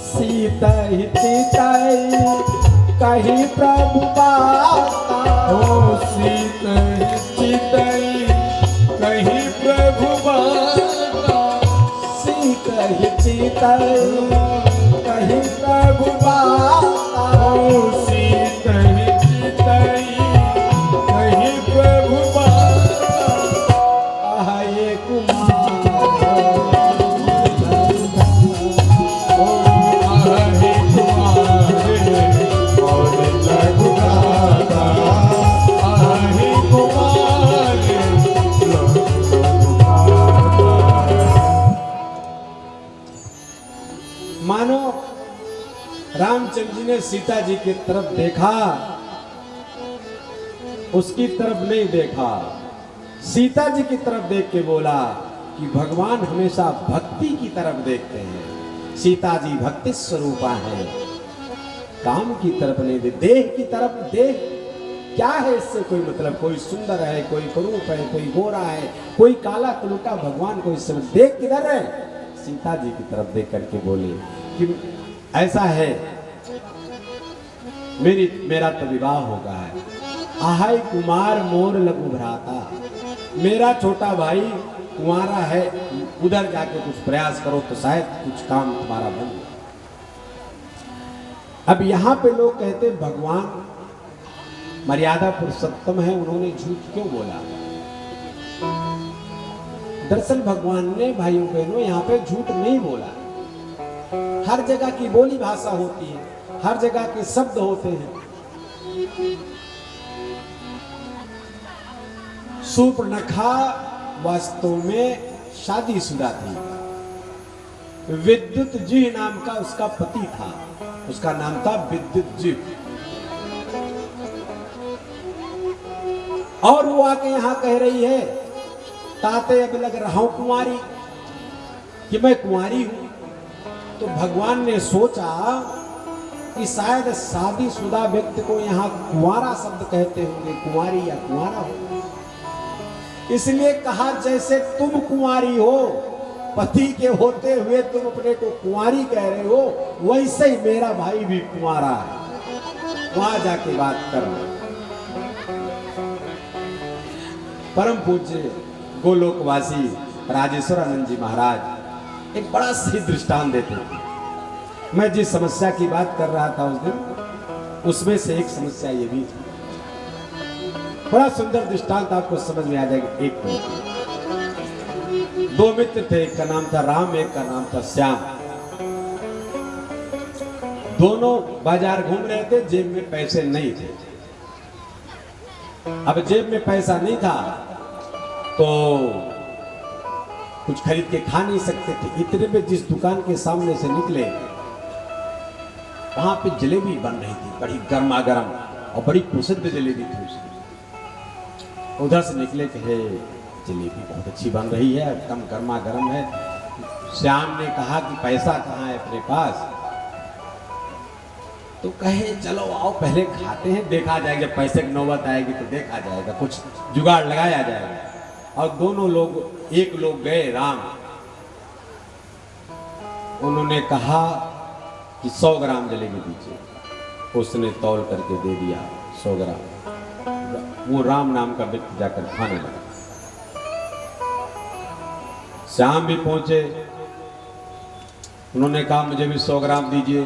सीता ही चीता कहीं प्रभु बाता। ओ सीता ही चितई कहीं प्रभु बाता। सीता ही चीता कहीं प्रभु बाता। ओ सीता ही चितई कहीं प्रभु बाता। आहा ये कुमार ओ आहे तुम्हारे और लघु गाता। आहे तुम्हारे लघु गाता। मानो रामचंद्र जी ने सीता जी की तरफ देखा, उसकी तरफ नहीं देखा, सीता जी की तरफ देख के बोला कि भगवान हमेशा भक्ति की तरफ देखते हैं। सीता जी भक्ति स्वरूपा है, काम की तरफ नहीं दे, देह की तरफ। देह क्या है, इससे कोई मतलब, कोई सुंदर है, कोई करूप है, कोई गोरा है, कोई काला कुलूटा, भगवान को इस समय देख किधर है, सीता जी की तरफ देख करके बोले कि ऐसा है, मेरा तो विवाह होगा है। आहाय कुमार मोर लघु भ्राता, मेरा छोटा भाई कुंवारा है, उधर जाके कुछ प्रयास करो तो शायद कुछ काम तुम्हारा बन जाए। अब यहां पे लोग कहते भगवान मर्यादा पुरुषोत्तम है, उन्होंने झूठ क्यों बोला? दरअसल भगवान ने भाइयों बहनों यहाँ पे झूठ नहीं बोला। हर जगह की बोली भाषा होती है, हर जगह के शब्द होते हैं। शूर्पणखा वास्तव में शादीशुदा थी। विद्युत जी नाम का उसका पति था, उसका नाम था विद्युत जी। और वो आके यहां कह रही है, ताते अब लग रहा हूं कुंवारी, कि मैं कुंवारी हूं। तो भगवान ने सोचा कि शायद शादीशुदा व्यक्ति को यहाँ कुंवारा शब्द कहते होंगे, कुंवारी या कुंवारा हो, इसलिए कहा जैसे तुम कुंवारी हो, पति के होते हुए तुम अपने को कुंवारी कह रहे हो, वैसे ही मेरा भाई भी कुंवारा है, वहां जाके बात करना। परम पूज्य गोलोकवासी राजेश्वरानंद जी महाराज एक बड़ा सही दृष्टांत देते थे। मैं जिस समस्या की बात कर रहा था उस दिन, उसमें से एक समस्या ये भी थी। बड़ा सुंदर दृष्टांत आपको समझ में आ जाएगा। एक दो मित्र थे, एक का नाम था राम, एक का नाम था श्याम। दोनों बाजार घूम रहे थे, जेब में पैसे नहीं थे। अब जेब में पैसा नहीं था तो कुछ खरीद के खा नहीं सकते थे। इतने में जिस दुकान के सामने से निकले, वहां पे जलेबी बन रही थी, बड़ी गर्मा गर्म और बड़ी प्रसिद्ध जलेबी थी उसकी। उधर से निकले, कहे जलेबी बहुत अच्छी बन रही है, एकदम गर्मा गर्म है। श्याम ने कहा कि पैसा कहाँ है अपने पास? तो कहे चलो आओ पहले खाते हैं, देखा जाएगा, जब पैसे की नौबत आएगी तो देखा जाएगा, कुछ जुगाड़ लगाया जाएगा। और दोनों लोग, एक लोग गए राम, उन्होंने कहा कि 100 ग्राम जलेबी दीजिए। उसने तौल करके दे दिया 100 ग्राम। वो राम नाम का व्यक्ति जाकर खाने लगा। श्याम भी पहुंचे, उन्होंने कहा मुझे भी 100 ग्राम दीजिए।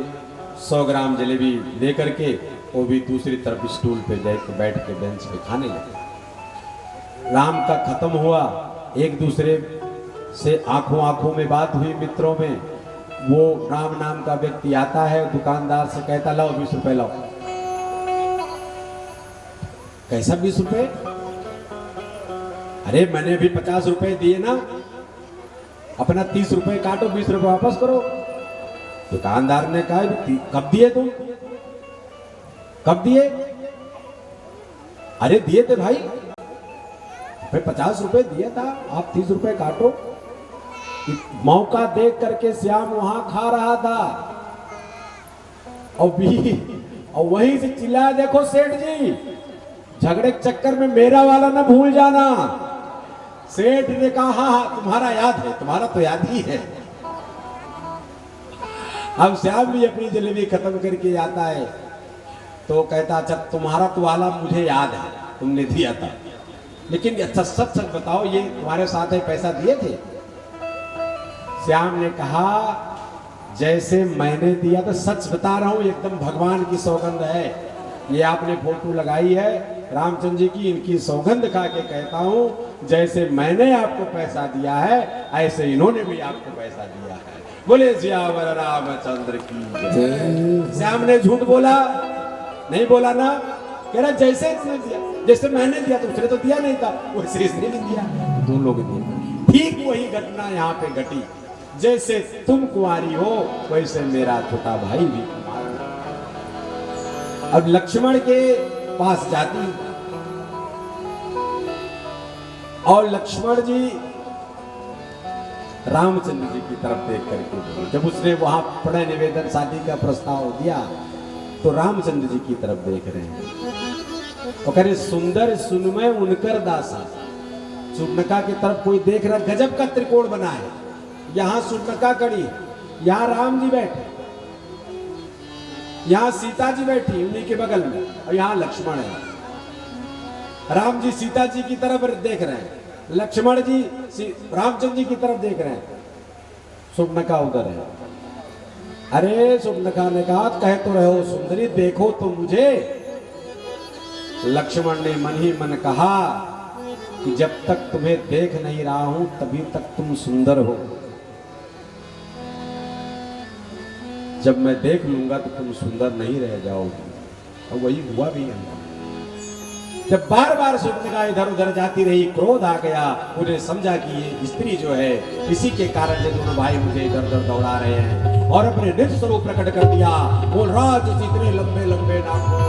100 ग्राम जलेबी दे करके वो भी दूसरी तरफ स्टूल पे जाकर बैठ के बेंच पे खाने लगे। राम का खत्म हुआ, एक दूसरे से आंखों आंखों में बात हुई मित्रों में। वो राम नाम का व्यक्ति आता है, दुकानदार से कहता लाओ 20 रुपए लाओ। कैसा 20 रुपए? अरे मैंने भी 50 रुपए दिए ना, अपना 30 रुपए काटो, 20 रुपए वापस करो। दुकानदार ने कहा कब दिए तुम? कब दिए? अरे दिए थे भाई, 50 रुपए दिया था, आप 30 रुपए काटो। मौका देख करके श्याम वहां खा रहा था और वहीं से चिल्लाया, देखो सेठ जी, झगड़े के चक्कर में मेरा वाला ना भूल जाना। सेठ ने कहा हाँ हाँ तुम्हारा याद है, तुम्हारा तो याद ही है। अब श्याम भी अपनी जलेबी खत्म करके आता है तो कहता अच्छा तुम्हारा तो वाला मुझे याद है, तुमने दिया था, लेकिन अच्छा सच सच बताओ ये तुम्हारे साथ है, पैसा दिए थे? श्याम ने कहा जैसे मैंने दिया था, सच बता रहा हूं, एकदम भगवान की सौगंध है। ये आपने फोटो लगाई है रामचंद्र जी की, इनकी सौगंध खा के कहता हूं, जैसे मैंने आपको पैसा दिया है ऐसे इन्होंने भी आपको पैसा दिया है। बोले सियावर रामचंद्र की जय। श्याम ने झूठ बोला? नहीं बोला ना। कह रहा जैसे इसने दिया, जैसे मैंने दिया तो उसने तो दिया नहीं था, वैसे इसने भी दिया, दोनों लोग दिए। ठीक वही घटना यहाँ पे घटी। जैसे तुम कुंवारी हो वैसे मेरा छोटा भाई भी कुंवारा। अब लक्ष्मण के पास जाती और लक्ष्मण जी रामचंद्र जी की तरफ देख करके बोले। जब उसने वहां प्रणय निवेदन शादी का प्रस्ताव दिया तो रामचंद्र जी की तरफ देख रहे हैं। वो कह रहे सुंदर सुनमय उनकर दासा। सुर्णका की तरफ कोई देख रहा, गजब का त्रिकोण बना है। यहां सुर्णका कड़ी, यहां राम जी बैठे, यहां सीता जी बैठी उन्हीं के बगल में, और यहां लक्ष्मण है। राम जी सीता जी की तरफ देख रहे हैं, लक्ष्मण जी रामचंद्र जी की तरफ देख रहे हैं, सुर्णका उधर है। अरे सुर्णका ने कहा कह तो रहे हो सुंदरी, देखो तो मुझे। लक्ष्मण ने मन ही मन कहा कि जब तक तुम्हें देख नहीं रहा हूं तभी तक तुम सुंदर हो, जब मैं देख लूंगा तो तुम सुंदर नहीं रह जाओगी। और वही हुआ भी है। जब बार बार शूर्पणखा इधर उधर जाती रही, क्रोध आ गया, उन्हें समझा कि ये स्त्री जो है इसी के कारण ये दोनों भाई मुझे इधर उधर दौड़ा रहे हैं, और अपने निज स्वरूप प्रकट कर दिया। बोल राज इतने लंबे लंबे नाखून,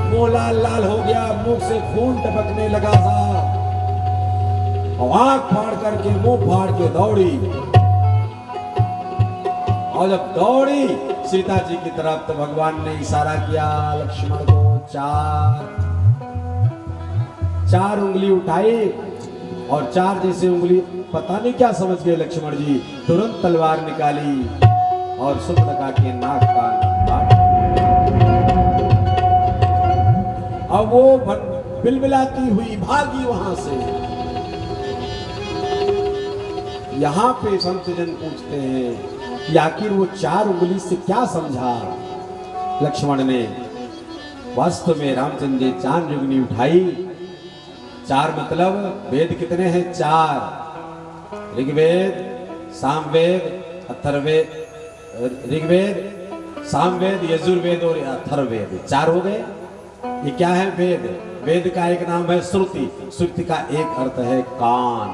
मुंह लाल लाल हो गया, मुंह से खून टपकने लगा था, और आंख फाड़ करके मुंह फाड़ के दौड़ी, और जब दौड़ी सीता जी की तरफ तो भगवान ने इशारा किया लक्ष्मण को, चार उंगली उठाई, और चार जैसे उंगली पता नहीं क्या समझ गए लक्ष्मण जी, तुरंत तलवार निकाली और शूर्पणखा के नाक कान अब वो बिलबिलाती हुई भागी वहां से। यहां पे संत जन पूछते हैं कि आखिर वो चार उंगली से क्या समझा लक्ष्मण ने। वास्तव में रामचंद्र जी चार उंगली उठाई। चार मतलब वेद कितने हैं? चार, ऋग्वेद, सामवेद, अथर्ववेद, ऋग्वेद, सामवेद, यजुर्वेद और अथर्ववेद, चार हो गए। ये क्या है? वेद। वेद का एक नाम है श्रुति, श्रुति का एक अर्थ है कान,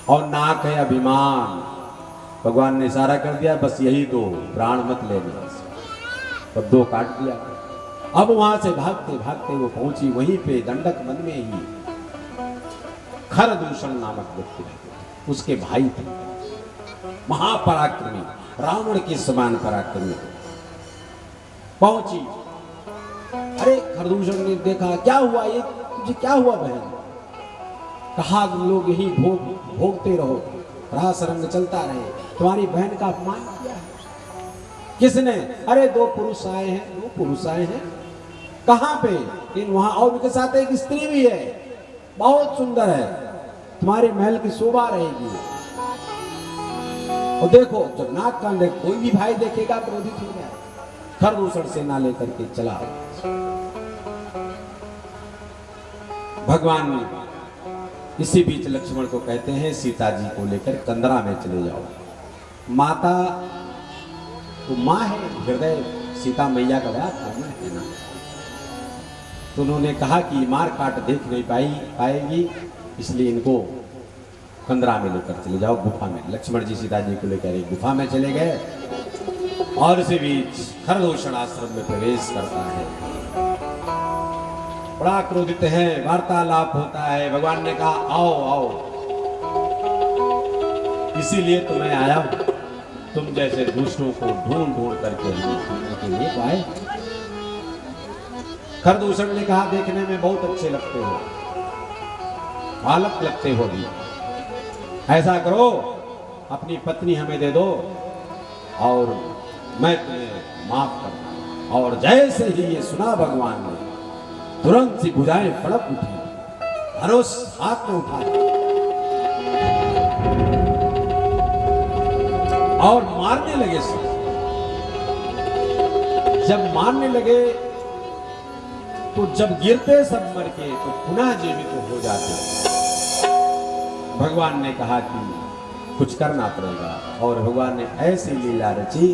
और नाक है अभिमान। भगवान ने इशारा कर दिया बस यही दो, प्राण मत लेना, तो दो काट दिया। अब वहां से भागते भागते वो पहुंची वहीं पे दंडक वन में ही खरदूषण नामक व्यक्ति रहते, उसके भाई थे, महापराक्रमी, रावण के समान पराक्रमी। पहुंची, अरे खरदूषण ने देखा, क्या हुआ ये तुझे, क्या हुआ बहन? कहा तुम लोग यही भोगते रहो, रास रंग चलता रहे, तुम्हारी बहन का अपमान किया है। किसने? अरे दो पुरुष आए हैं, दो पुरुष आए हैं। कहां पे? इन वहां, और उनके साथ एक स्त्री भी है, बहुत सुंदर है, तुम्हारे महल की शोभा रहेगी। और देखो जब नाक कान देख, कोई भी भाई देखेगा क्रोधित हो गया, खरदूषण सेना लेकर के चला। भगवान इसी बीच लक्ष्मण को कहते हैं सीता जी को लेकर कंदरा में चले जाओ। माता तो माँ है, हृदय सीता मैया का बड़ा कोमल है ना, तो उन्होंने कहा कि मार काट देख नहीं पाएगी, इसलिए इनको कंदरा में लेकर चले जाओ, गुफा में। लक्ष्मण जी सीता जी को लेकर एक गुफा में चले गए, और इसी बीच खरदूषण आश्रम में प्रवेश करता है। बड़ा क्रोधित है, वार्तालाप होता है। भगवान ने कहा आओ आओ, इसीलिए तो मैं आया हूं, तुम जैसे दुष्टों को ढूंढ ढूंढ करके ढूंढने के लिए तो आए। खरदूषण ने कहा देखने में बहुत अच्छे लगते हो, बालक लगते हो भी, ऐसा करो अपनी पत्नी हमें दे दो और मैं तुम्हें माफ करता। और जैसे ही ये सुना भगवान ने, तुरंत सी भुजाएं फड़क उठी, धनुष हाथ में उठाया और मारने लगे सब। जब मारने लगे तो जब गिरते सब मर के तो पुनः जीवित हो जाते। भगवान ने कहा कि कुछ करना पड़ेगा, और भगवान ने ऐसी लीला रची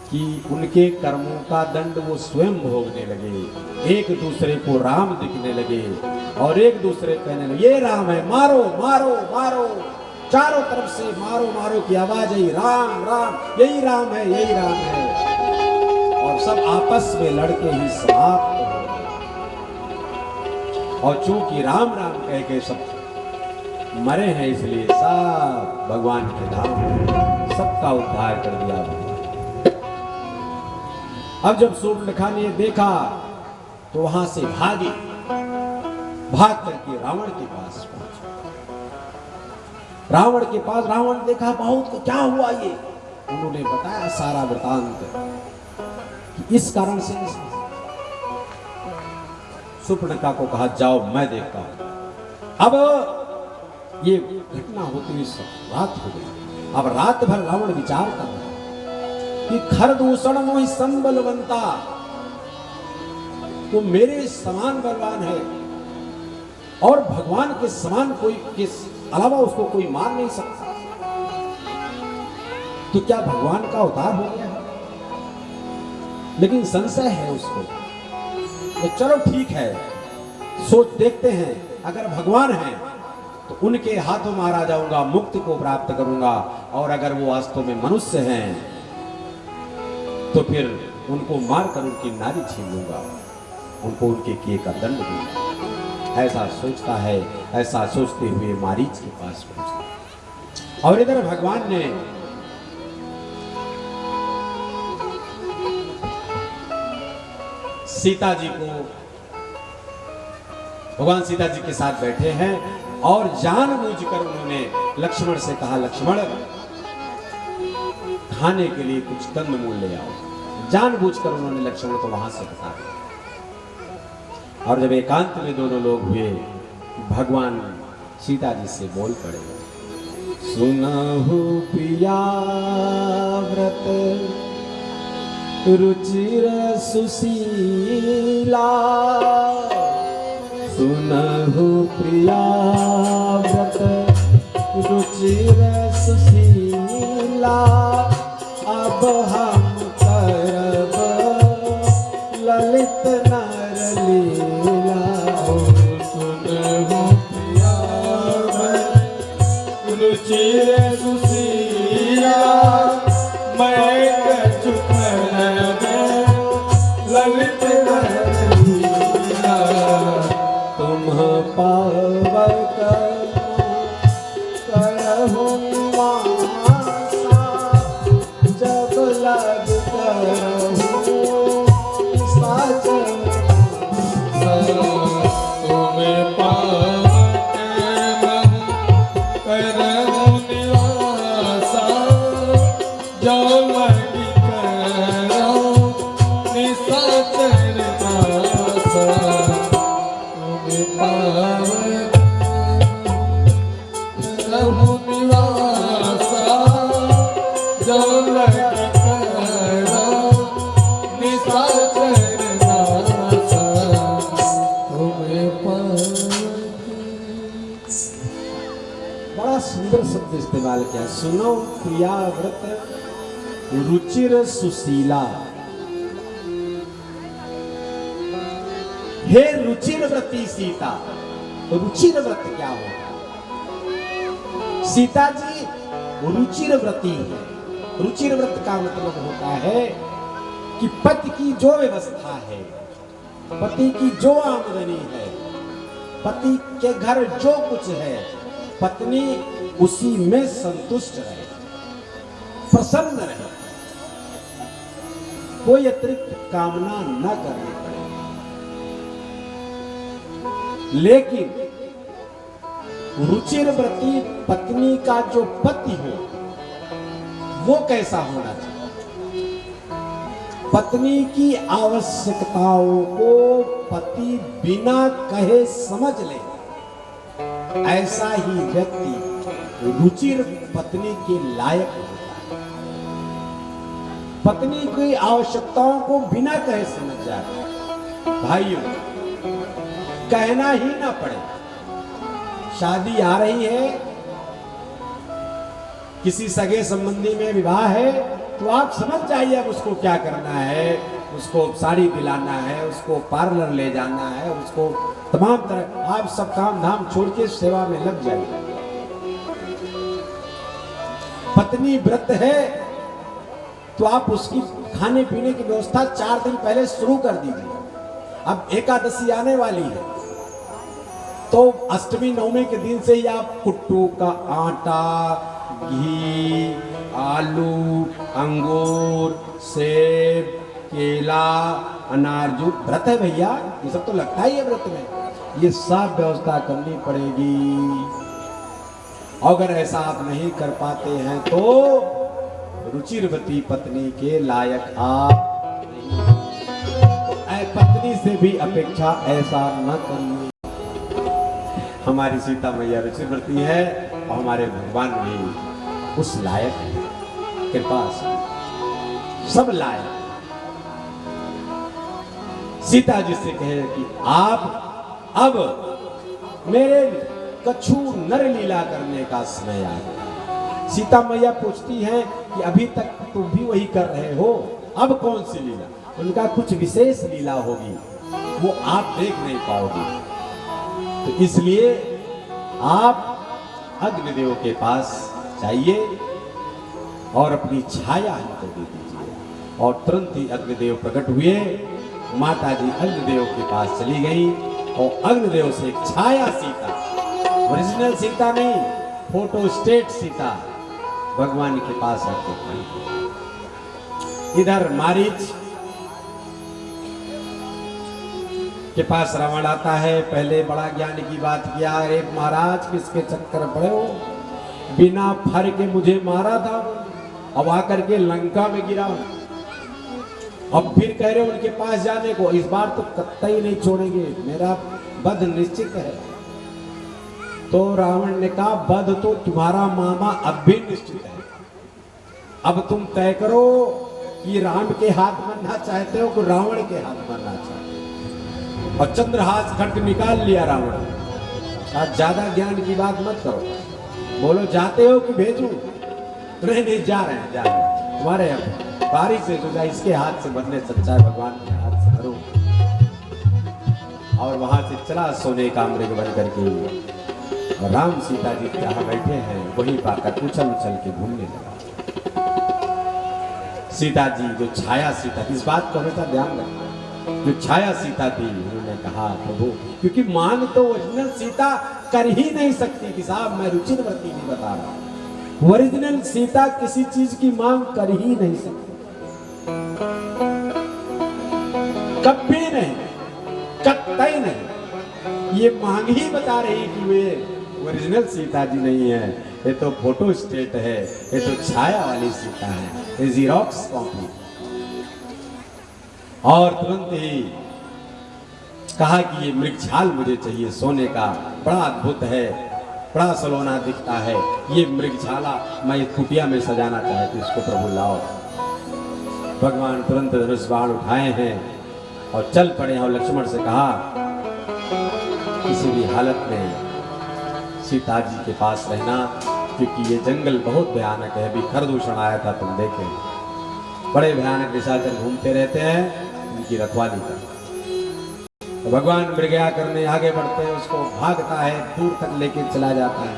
कि उनके कर्मों का दंड वो स्वयं भोगने लगे। एक दूसरे को राम दिखने लगे और एक दूसरे कहने लगे ये राम है, मारो मारो मारो, चारों तरफ से मारो मारो की आवाज आई, राम राम, यही राम है, यही राम है। और सब आपस में लड़के ही समाप्त हो गए। और चूंकि राम राम कह के सब मरे हैं, इसलिए सब भगवान के धाम सबका उद्धार कर दिया भगवान। अब जब शूर्पणखा ने देखा तो वहां से भागी, भाग करके रावण के पास पहुंचा। रावण के पास, रावण ने देखा बहुत को, क्या हुआ ये? उन्होंने बताया सारा वृतांत कि इस कारण से। शूर्पणखा को कहा जाओ मैं देखता हूं। अब ये घटना होती हुई रात हो गई। अब रात भर रावण विचार कर रहा कि खरदूषण मोहि संबलवंता, वो मेरे समान बलवान है और भगवान के समान कोई के अलावा उसको कोई मार नहीं सकता, तो क्या भगवान का अवतार हो गया है? लेकिन संशय है उसको। तो चलो ठीक है, सोच देखते हैं, अगर भगवान हैं तो उनके हाथों मारा जाऊंगा, मुक्ति को प्राप्त करूंगा, और अगर वो वास्तव में मनुष्य हैं तो फिर उनको मारकर उनकी नारी छीन लूंगा, उनको उनके किए का दंड दूंगा। ऐसा सोचता है, ऐसा सोचते हुए मारीच के पास पहुंचा। और इधर भगवान ने सीता जी को, भगवान सीता जी के साथ बैठे हैं और जानबूझकर उन्होंने लक्ष्मण से कहा, लक्ष्मण खाने के लिए कुछ कंदमूल ले आओ। जानबूझकर उन्होंने लक्ष्मण को वहां से हटा दिया। और जब एकांत में दोनों लोग हुए, भगवान सीता जी से बोल पड़े, सुनहु प्रिया व्रत रुचिर सुशीला, सुनहु प्रिया व्रत रुचिर सुशीला, अब हम करब ललित नर लीला। सुनहु प्रिया व्रत रुचिर सुशीला, मैं कछु करब ललित नर लीला। तुम पावक करहु मासा, जब लग करहु साजन। तुम्हें पावक करहु निवासा, जो लगी करहु निशाचर नासा। तुम्हें पावक करहु निवासा, जो लगी करहु निशाचर नासा। तुम्हें पावक। बड़ा सुंदर शब्द इस्तेमाल किया, सुनो प्रिया व्रत रुचिर सुशीला। हे रुचिर व्रती सीता। रुचिर व्रत क्या होगा? सीता जी रुचिर व्रती है। रुचिर व्रत का मतलब होता है कि पति की जो व्यवस्था है, पति की जो आमदनी है, पति के घर जो कुछ है, पत्नी उसी में संतुष्ट रहे, प्रसन्न रहे, कोई अतिरिक्त कामना न करनी पड़े। लेकिन रुचिर व्रती पत्नी का जो पति हो वो कैसा होना चाहिए? पत्नी की आवश्यकताओं को पति बिना कहे समझ ले, ऐसा ही व्यक्ति रुचिर पत्नी के लायक होता है। पत्नी की आवश्यकताओं को बिना कहे समझ जाए। भाइयों, कहना ही ना पड़े, शादी आ रही है, किसी सगे संबंधी में विवाह है, तो आप समझ जाइए अब उसको क्या करना है। उसको साड़ी दिलाना है, उसको पार्लर ले जाना है, उसको तमाम तरह, आप सब काम धाम छोड़ के सेवा में लग जाइए। पत्नी व्रत है तो आप उसकी खाने पीने की व्यवस्था 4 दिन पहले शुरू कर दीजिए। अब एकादशी आने वाली है तो अष्टमी नवमी के दिन से ही आप कुट्टू का आटा, घी, आलू, अंगूर, सेब, केला, अनार, जो व्रत है भैया, ये सब तो लगता ही है व्रत में, ये सब व्यवस्था करनी पड़ेगी। अगर ऐसा आप नहीं कर पाते हैं तो रुचिरवती पत्नी के लायक आप नहीं। पत्नी से भी अपेक्षा ऐसा न करिए। हमारी सीता मैया रुचिरवती है और हमारे भगवान भी उस लायक है, कृपा से सब लायक। सीता जी से कहे कि आप अब मेरे कछु नर लीला करने का समय आ गया। सीता मैया पूछती हैं कि अभी तक तुम भी वही कर रहे हो, अब कौन सी लीला? उनका कुछ विशेष लीला होगी, वो आप देख नहीं पाओगे। तो इसलिए आप अग्निदेव के पास जाइए और अपनी छाया हमको दे दीजिए। और तुरंत ही अग्निदेव प्रकट हुए। माता जी अग्निदेव के पास चली गई और अग्निदेव से एक छाया सीता, ओरिजिनल सीता नहीं, फोटो स्टेट सीता भगवान के पास आके खड़ी। इधर मारीच के पास रावण आता है। पहले बड़ा ज्ञान की बात किया, अरे महाराज किसके चक्कर पड़े हो, बिना फर के मुझे मारा था, अब आकर के लंका में गिरा, अब फिर कह रहे हो उनके पास जाने को। इस बार तो कतई नहीं छोड़ेंगे, मेरा वध निश्चित है। तो रावण ने कहा, वध तो तुम्हारा मामा अब भी निश्चित है, अब तुम तय करो कि राम के हाथ मरना चाहते हो कि रावण के हाथ मरना चाहते हो। और चंद्रहास खड्ग निकाल लिया रावण। आज ज्यादा ज्ञान की बात मत करो, बोलो जाते हो कि भेजूं? नहीं जा रहे हैं, तुम्हारे बारिश से सोचा इसके हाथ से मरने सच्चा है, भगवान के हाथ से मरो। और वहां से चला सोने का मृग बन करके। और राम सीता जी जहां बैठे हैं वहीं पाकर उछल उछल के घूमने लगा। सीता जी जो छाया सीता थी, इस बात को हमेशा ध्यान रखना, जो छाया सीता थी, उन्होंने कहा प्रभु, क्योंकि मांग तो ओरिजिनल सीता कर ही नहीं सकती कि साहब मैं रुचिर वर्ती नहीं बता रहा, ओरिजिनल सीता किसी चीज की मांग कर ही नहीं सकती, कभी नहीं, कतई नहीं। ये मांग ही बता रही कि वे ओरिजिनल सीता जी नहीं है, ये तो फोटो स्टेट है, ये तो छाया वाली सीता है, ये जीरोक्स कॉपी। और तुरंत ही कहा कि ये मृगछाल मुझे चाहिए, सोने का, बड़ा अद्भुत है, बड़ा सलोना दिखता है, ये मृगछाला मैं कुटिया में सजाना चाहती, इसको प्रभु लाओ। भगवान तुरंत धनुष बाण उठाए हैं और चल पड़े हैं। और लक्ष्मण से कहा, किसी भी हालत में सीता जी के पास रहना, क्योंकि ये जंगल बहुत भयानक है। अभी खरदूषण आया था, तुम देखे, बड़े भयानक निशाचर घूमते रहते हैं, उनकी रखवाली कर। तो भगवान मृगया करने आगे बढ़ते हैं, उसको भागता है, दूर तक लेके चला जाता है।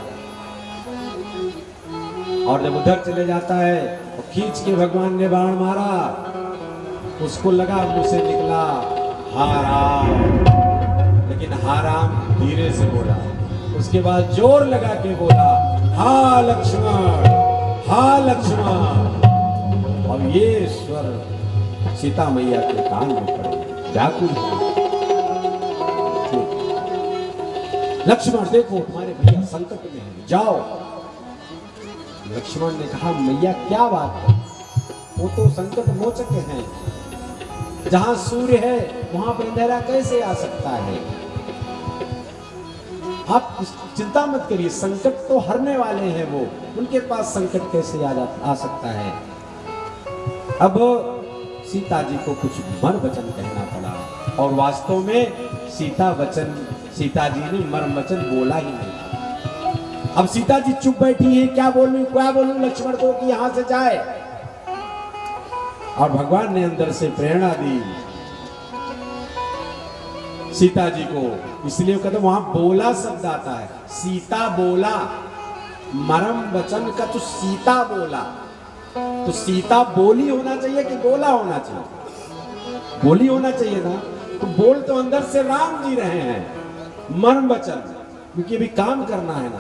और जब उधर चले जाता है तो खींच के भगवान ने बाण मारा, उसको लगा मुंह से निकला हाराम, लेकिन हाराम धीरे से बोला। उसके बाद जोर लगा के बोला, हा लक्ष्मण, हा लक्ष्मण। और ये स्वर सीता मैया के कान में पड़े, व्याकुल लक्ष्मण देखो तुम्हारे भैया संकट में है, जाओ। लक्ष्मण ने कहा, मैया क्या बात है, वो तो संकट मोचक हैं, जहां सूर्य है वहां पर अंधेरा कैसे आ सकता है? आप चिंता मत करिए, संकट तो हरने वाले हैं वो, उनके पास संकट कैसे आ सकता है? अब सीता जी को कुछ मर वचन कहना पड़ा, और वास्तव में सीता जी ने मर्म वचन बोला ही नहीं। अब सीता जी चुप बैठी है, क्या बोलूं लक्ष्मण को कि यहां से जाए। और भगवान ने अंदर से प्रेरणा दी सीता जी को, इसलिए कहते वहां बोला शब्द आता है, सीता बोला, मरम वचन का तो सीता बोला। तो सीता बोली होना चाहिए कि बोला होना चाहिए? बोली होना चाहिए ना। तो बोल तो अंदर से राम जी रहे हैं, मर्म वचन, क्योंकि अभी काम करना है ना।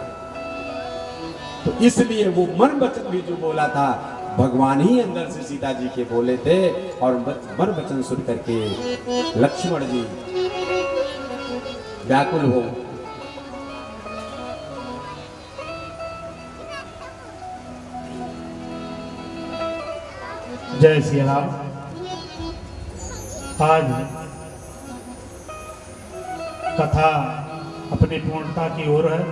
तो इसलिए वो मर्म वचन भी जो बोला था, भगवान ही अंदर से सीता जी के बोले थे। और मर्म वचन सुन करके लक्ष्मण जी व्याकुल हो। जय श्री राम। आज कथा अपनी पूर्णता की ओर है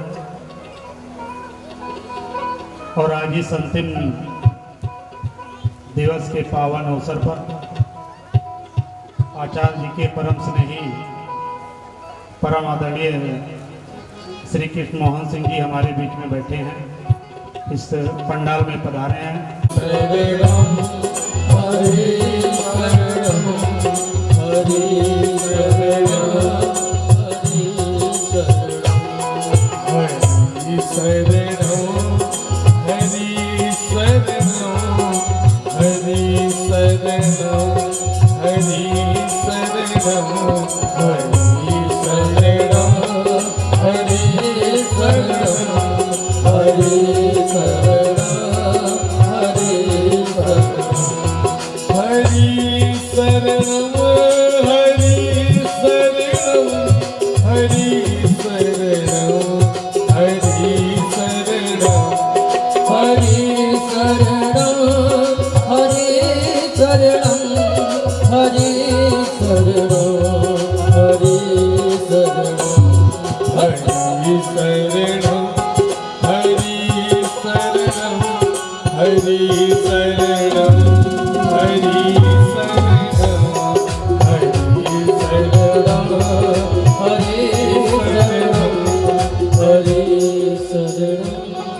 और आज इस अंतिम दिवस के पावन अवसर पर आचार्य जी के परम स्नेही परम आदरणीय श्री कृष्ण मोहन सिंह जी हमारे बीच में बैठे हैं, इस पंडाल में पधारे हैं। शरणं हरि शरणं Hare Sharanam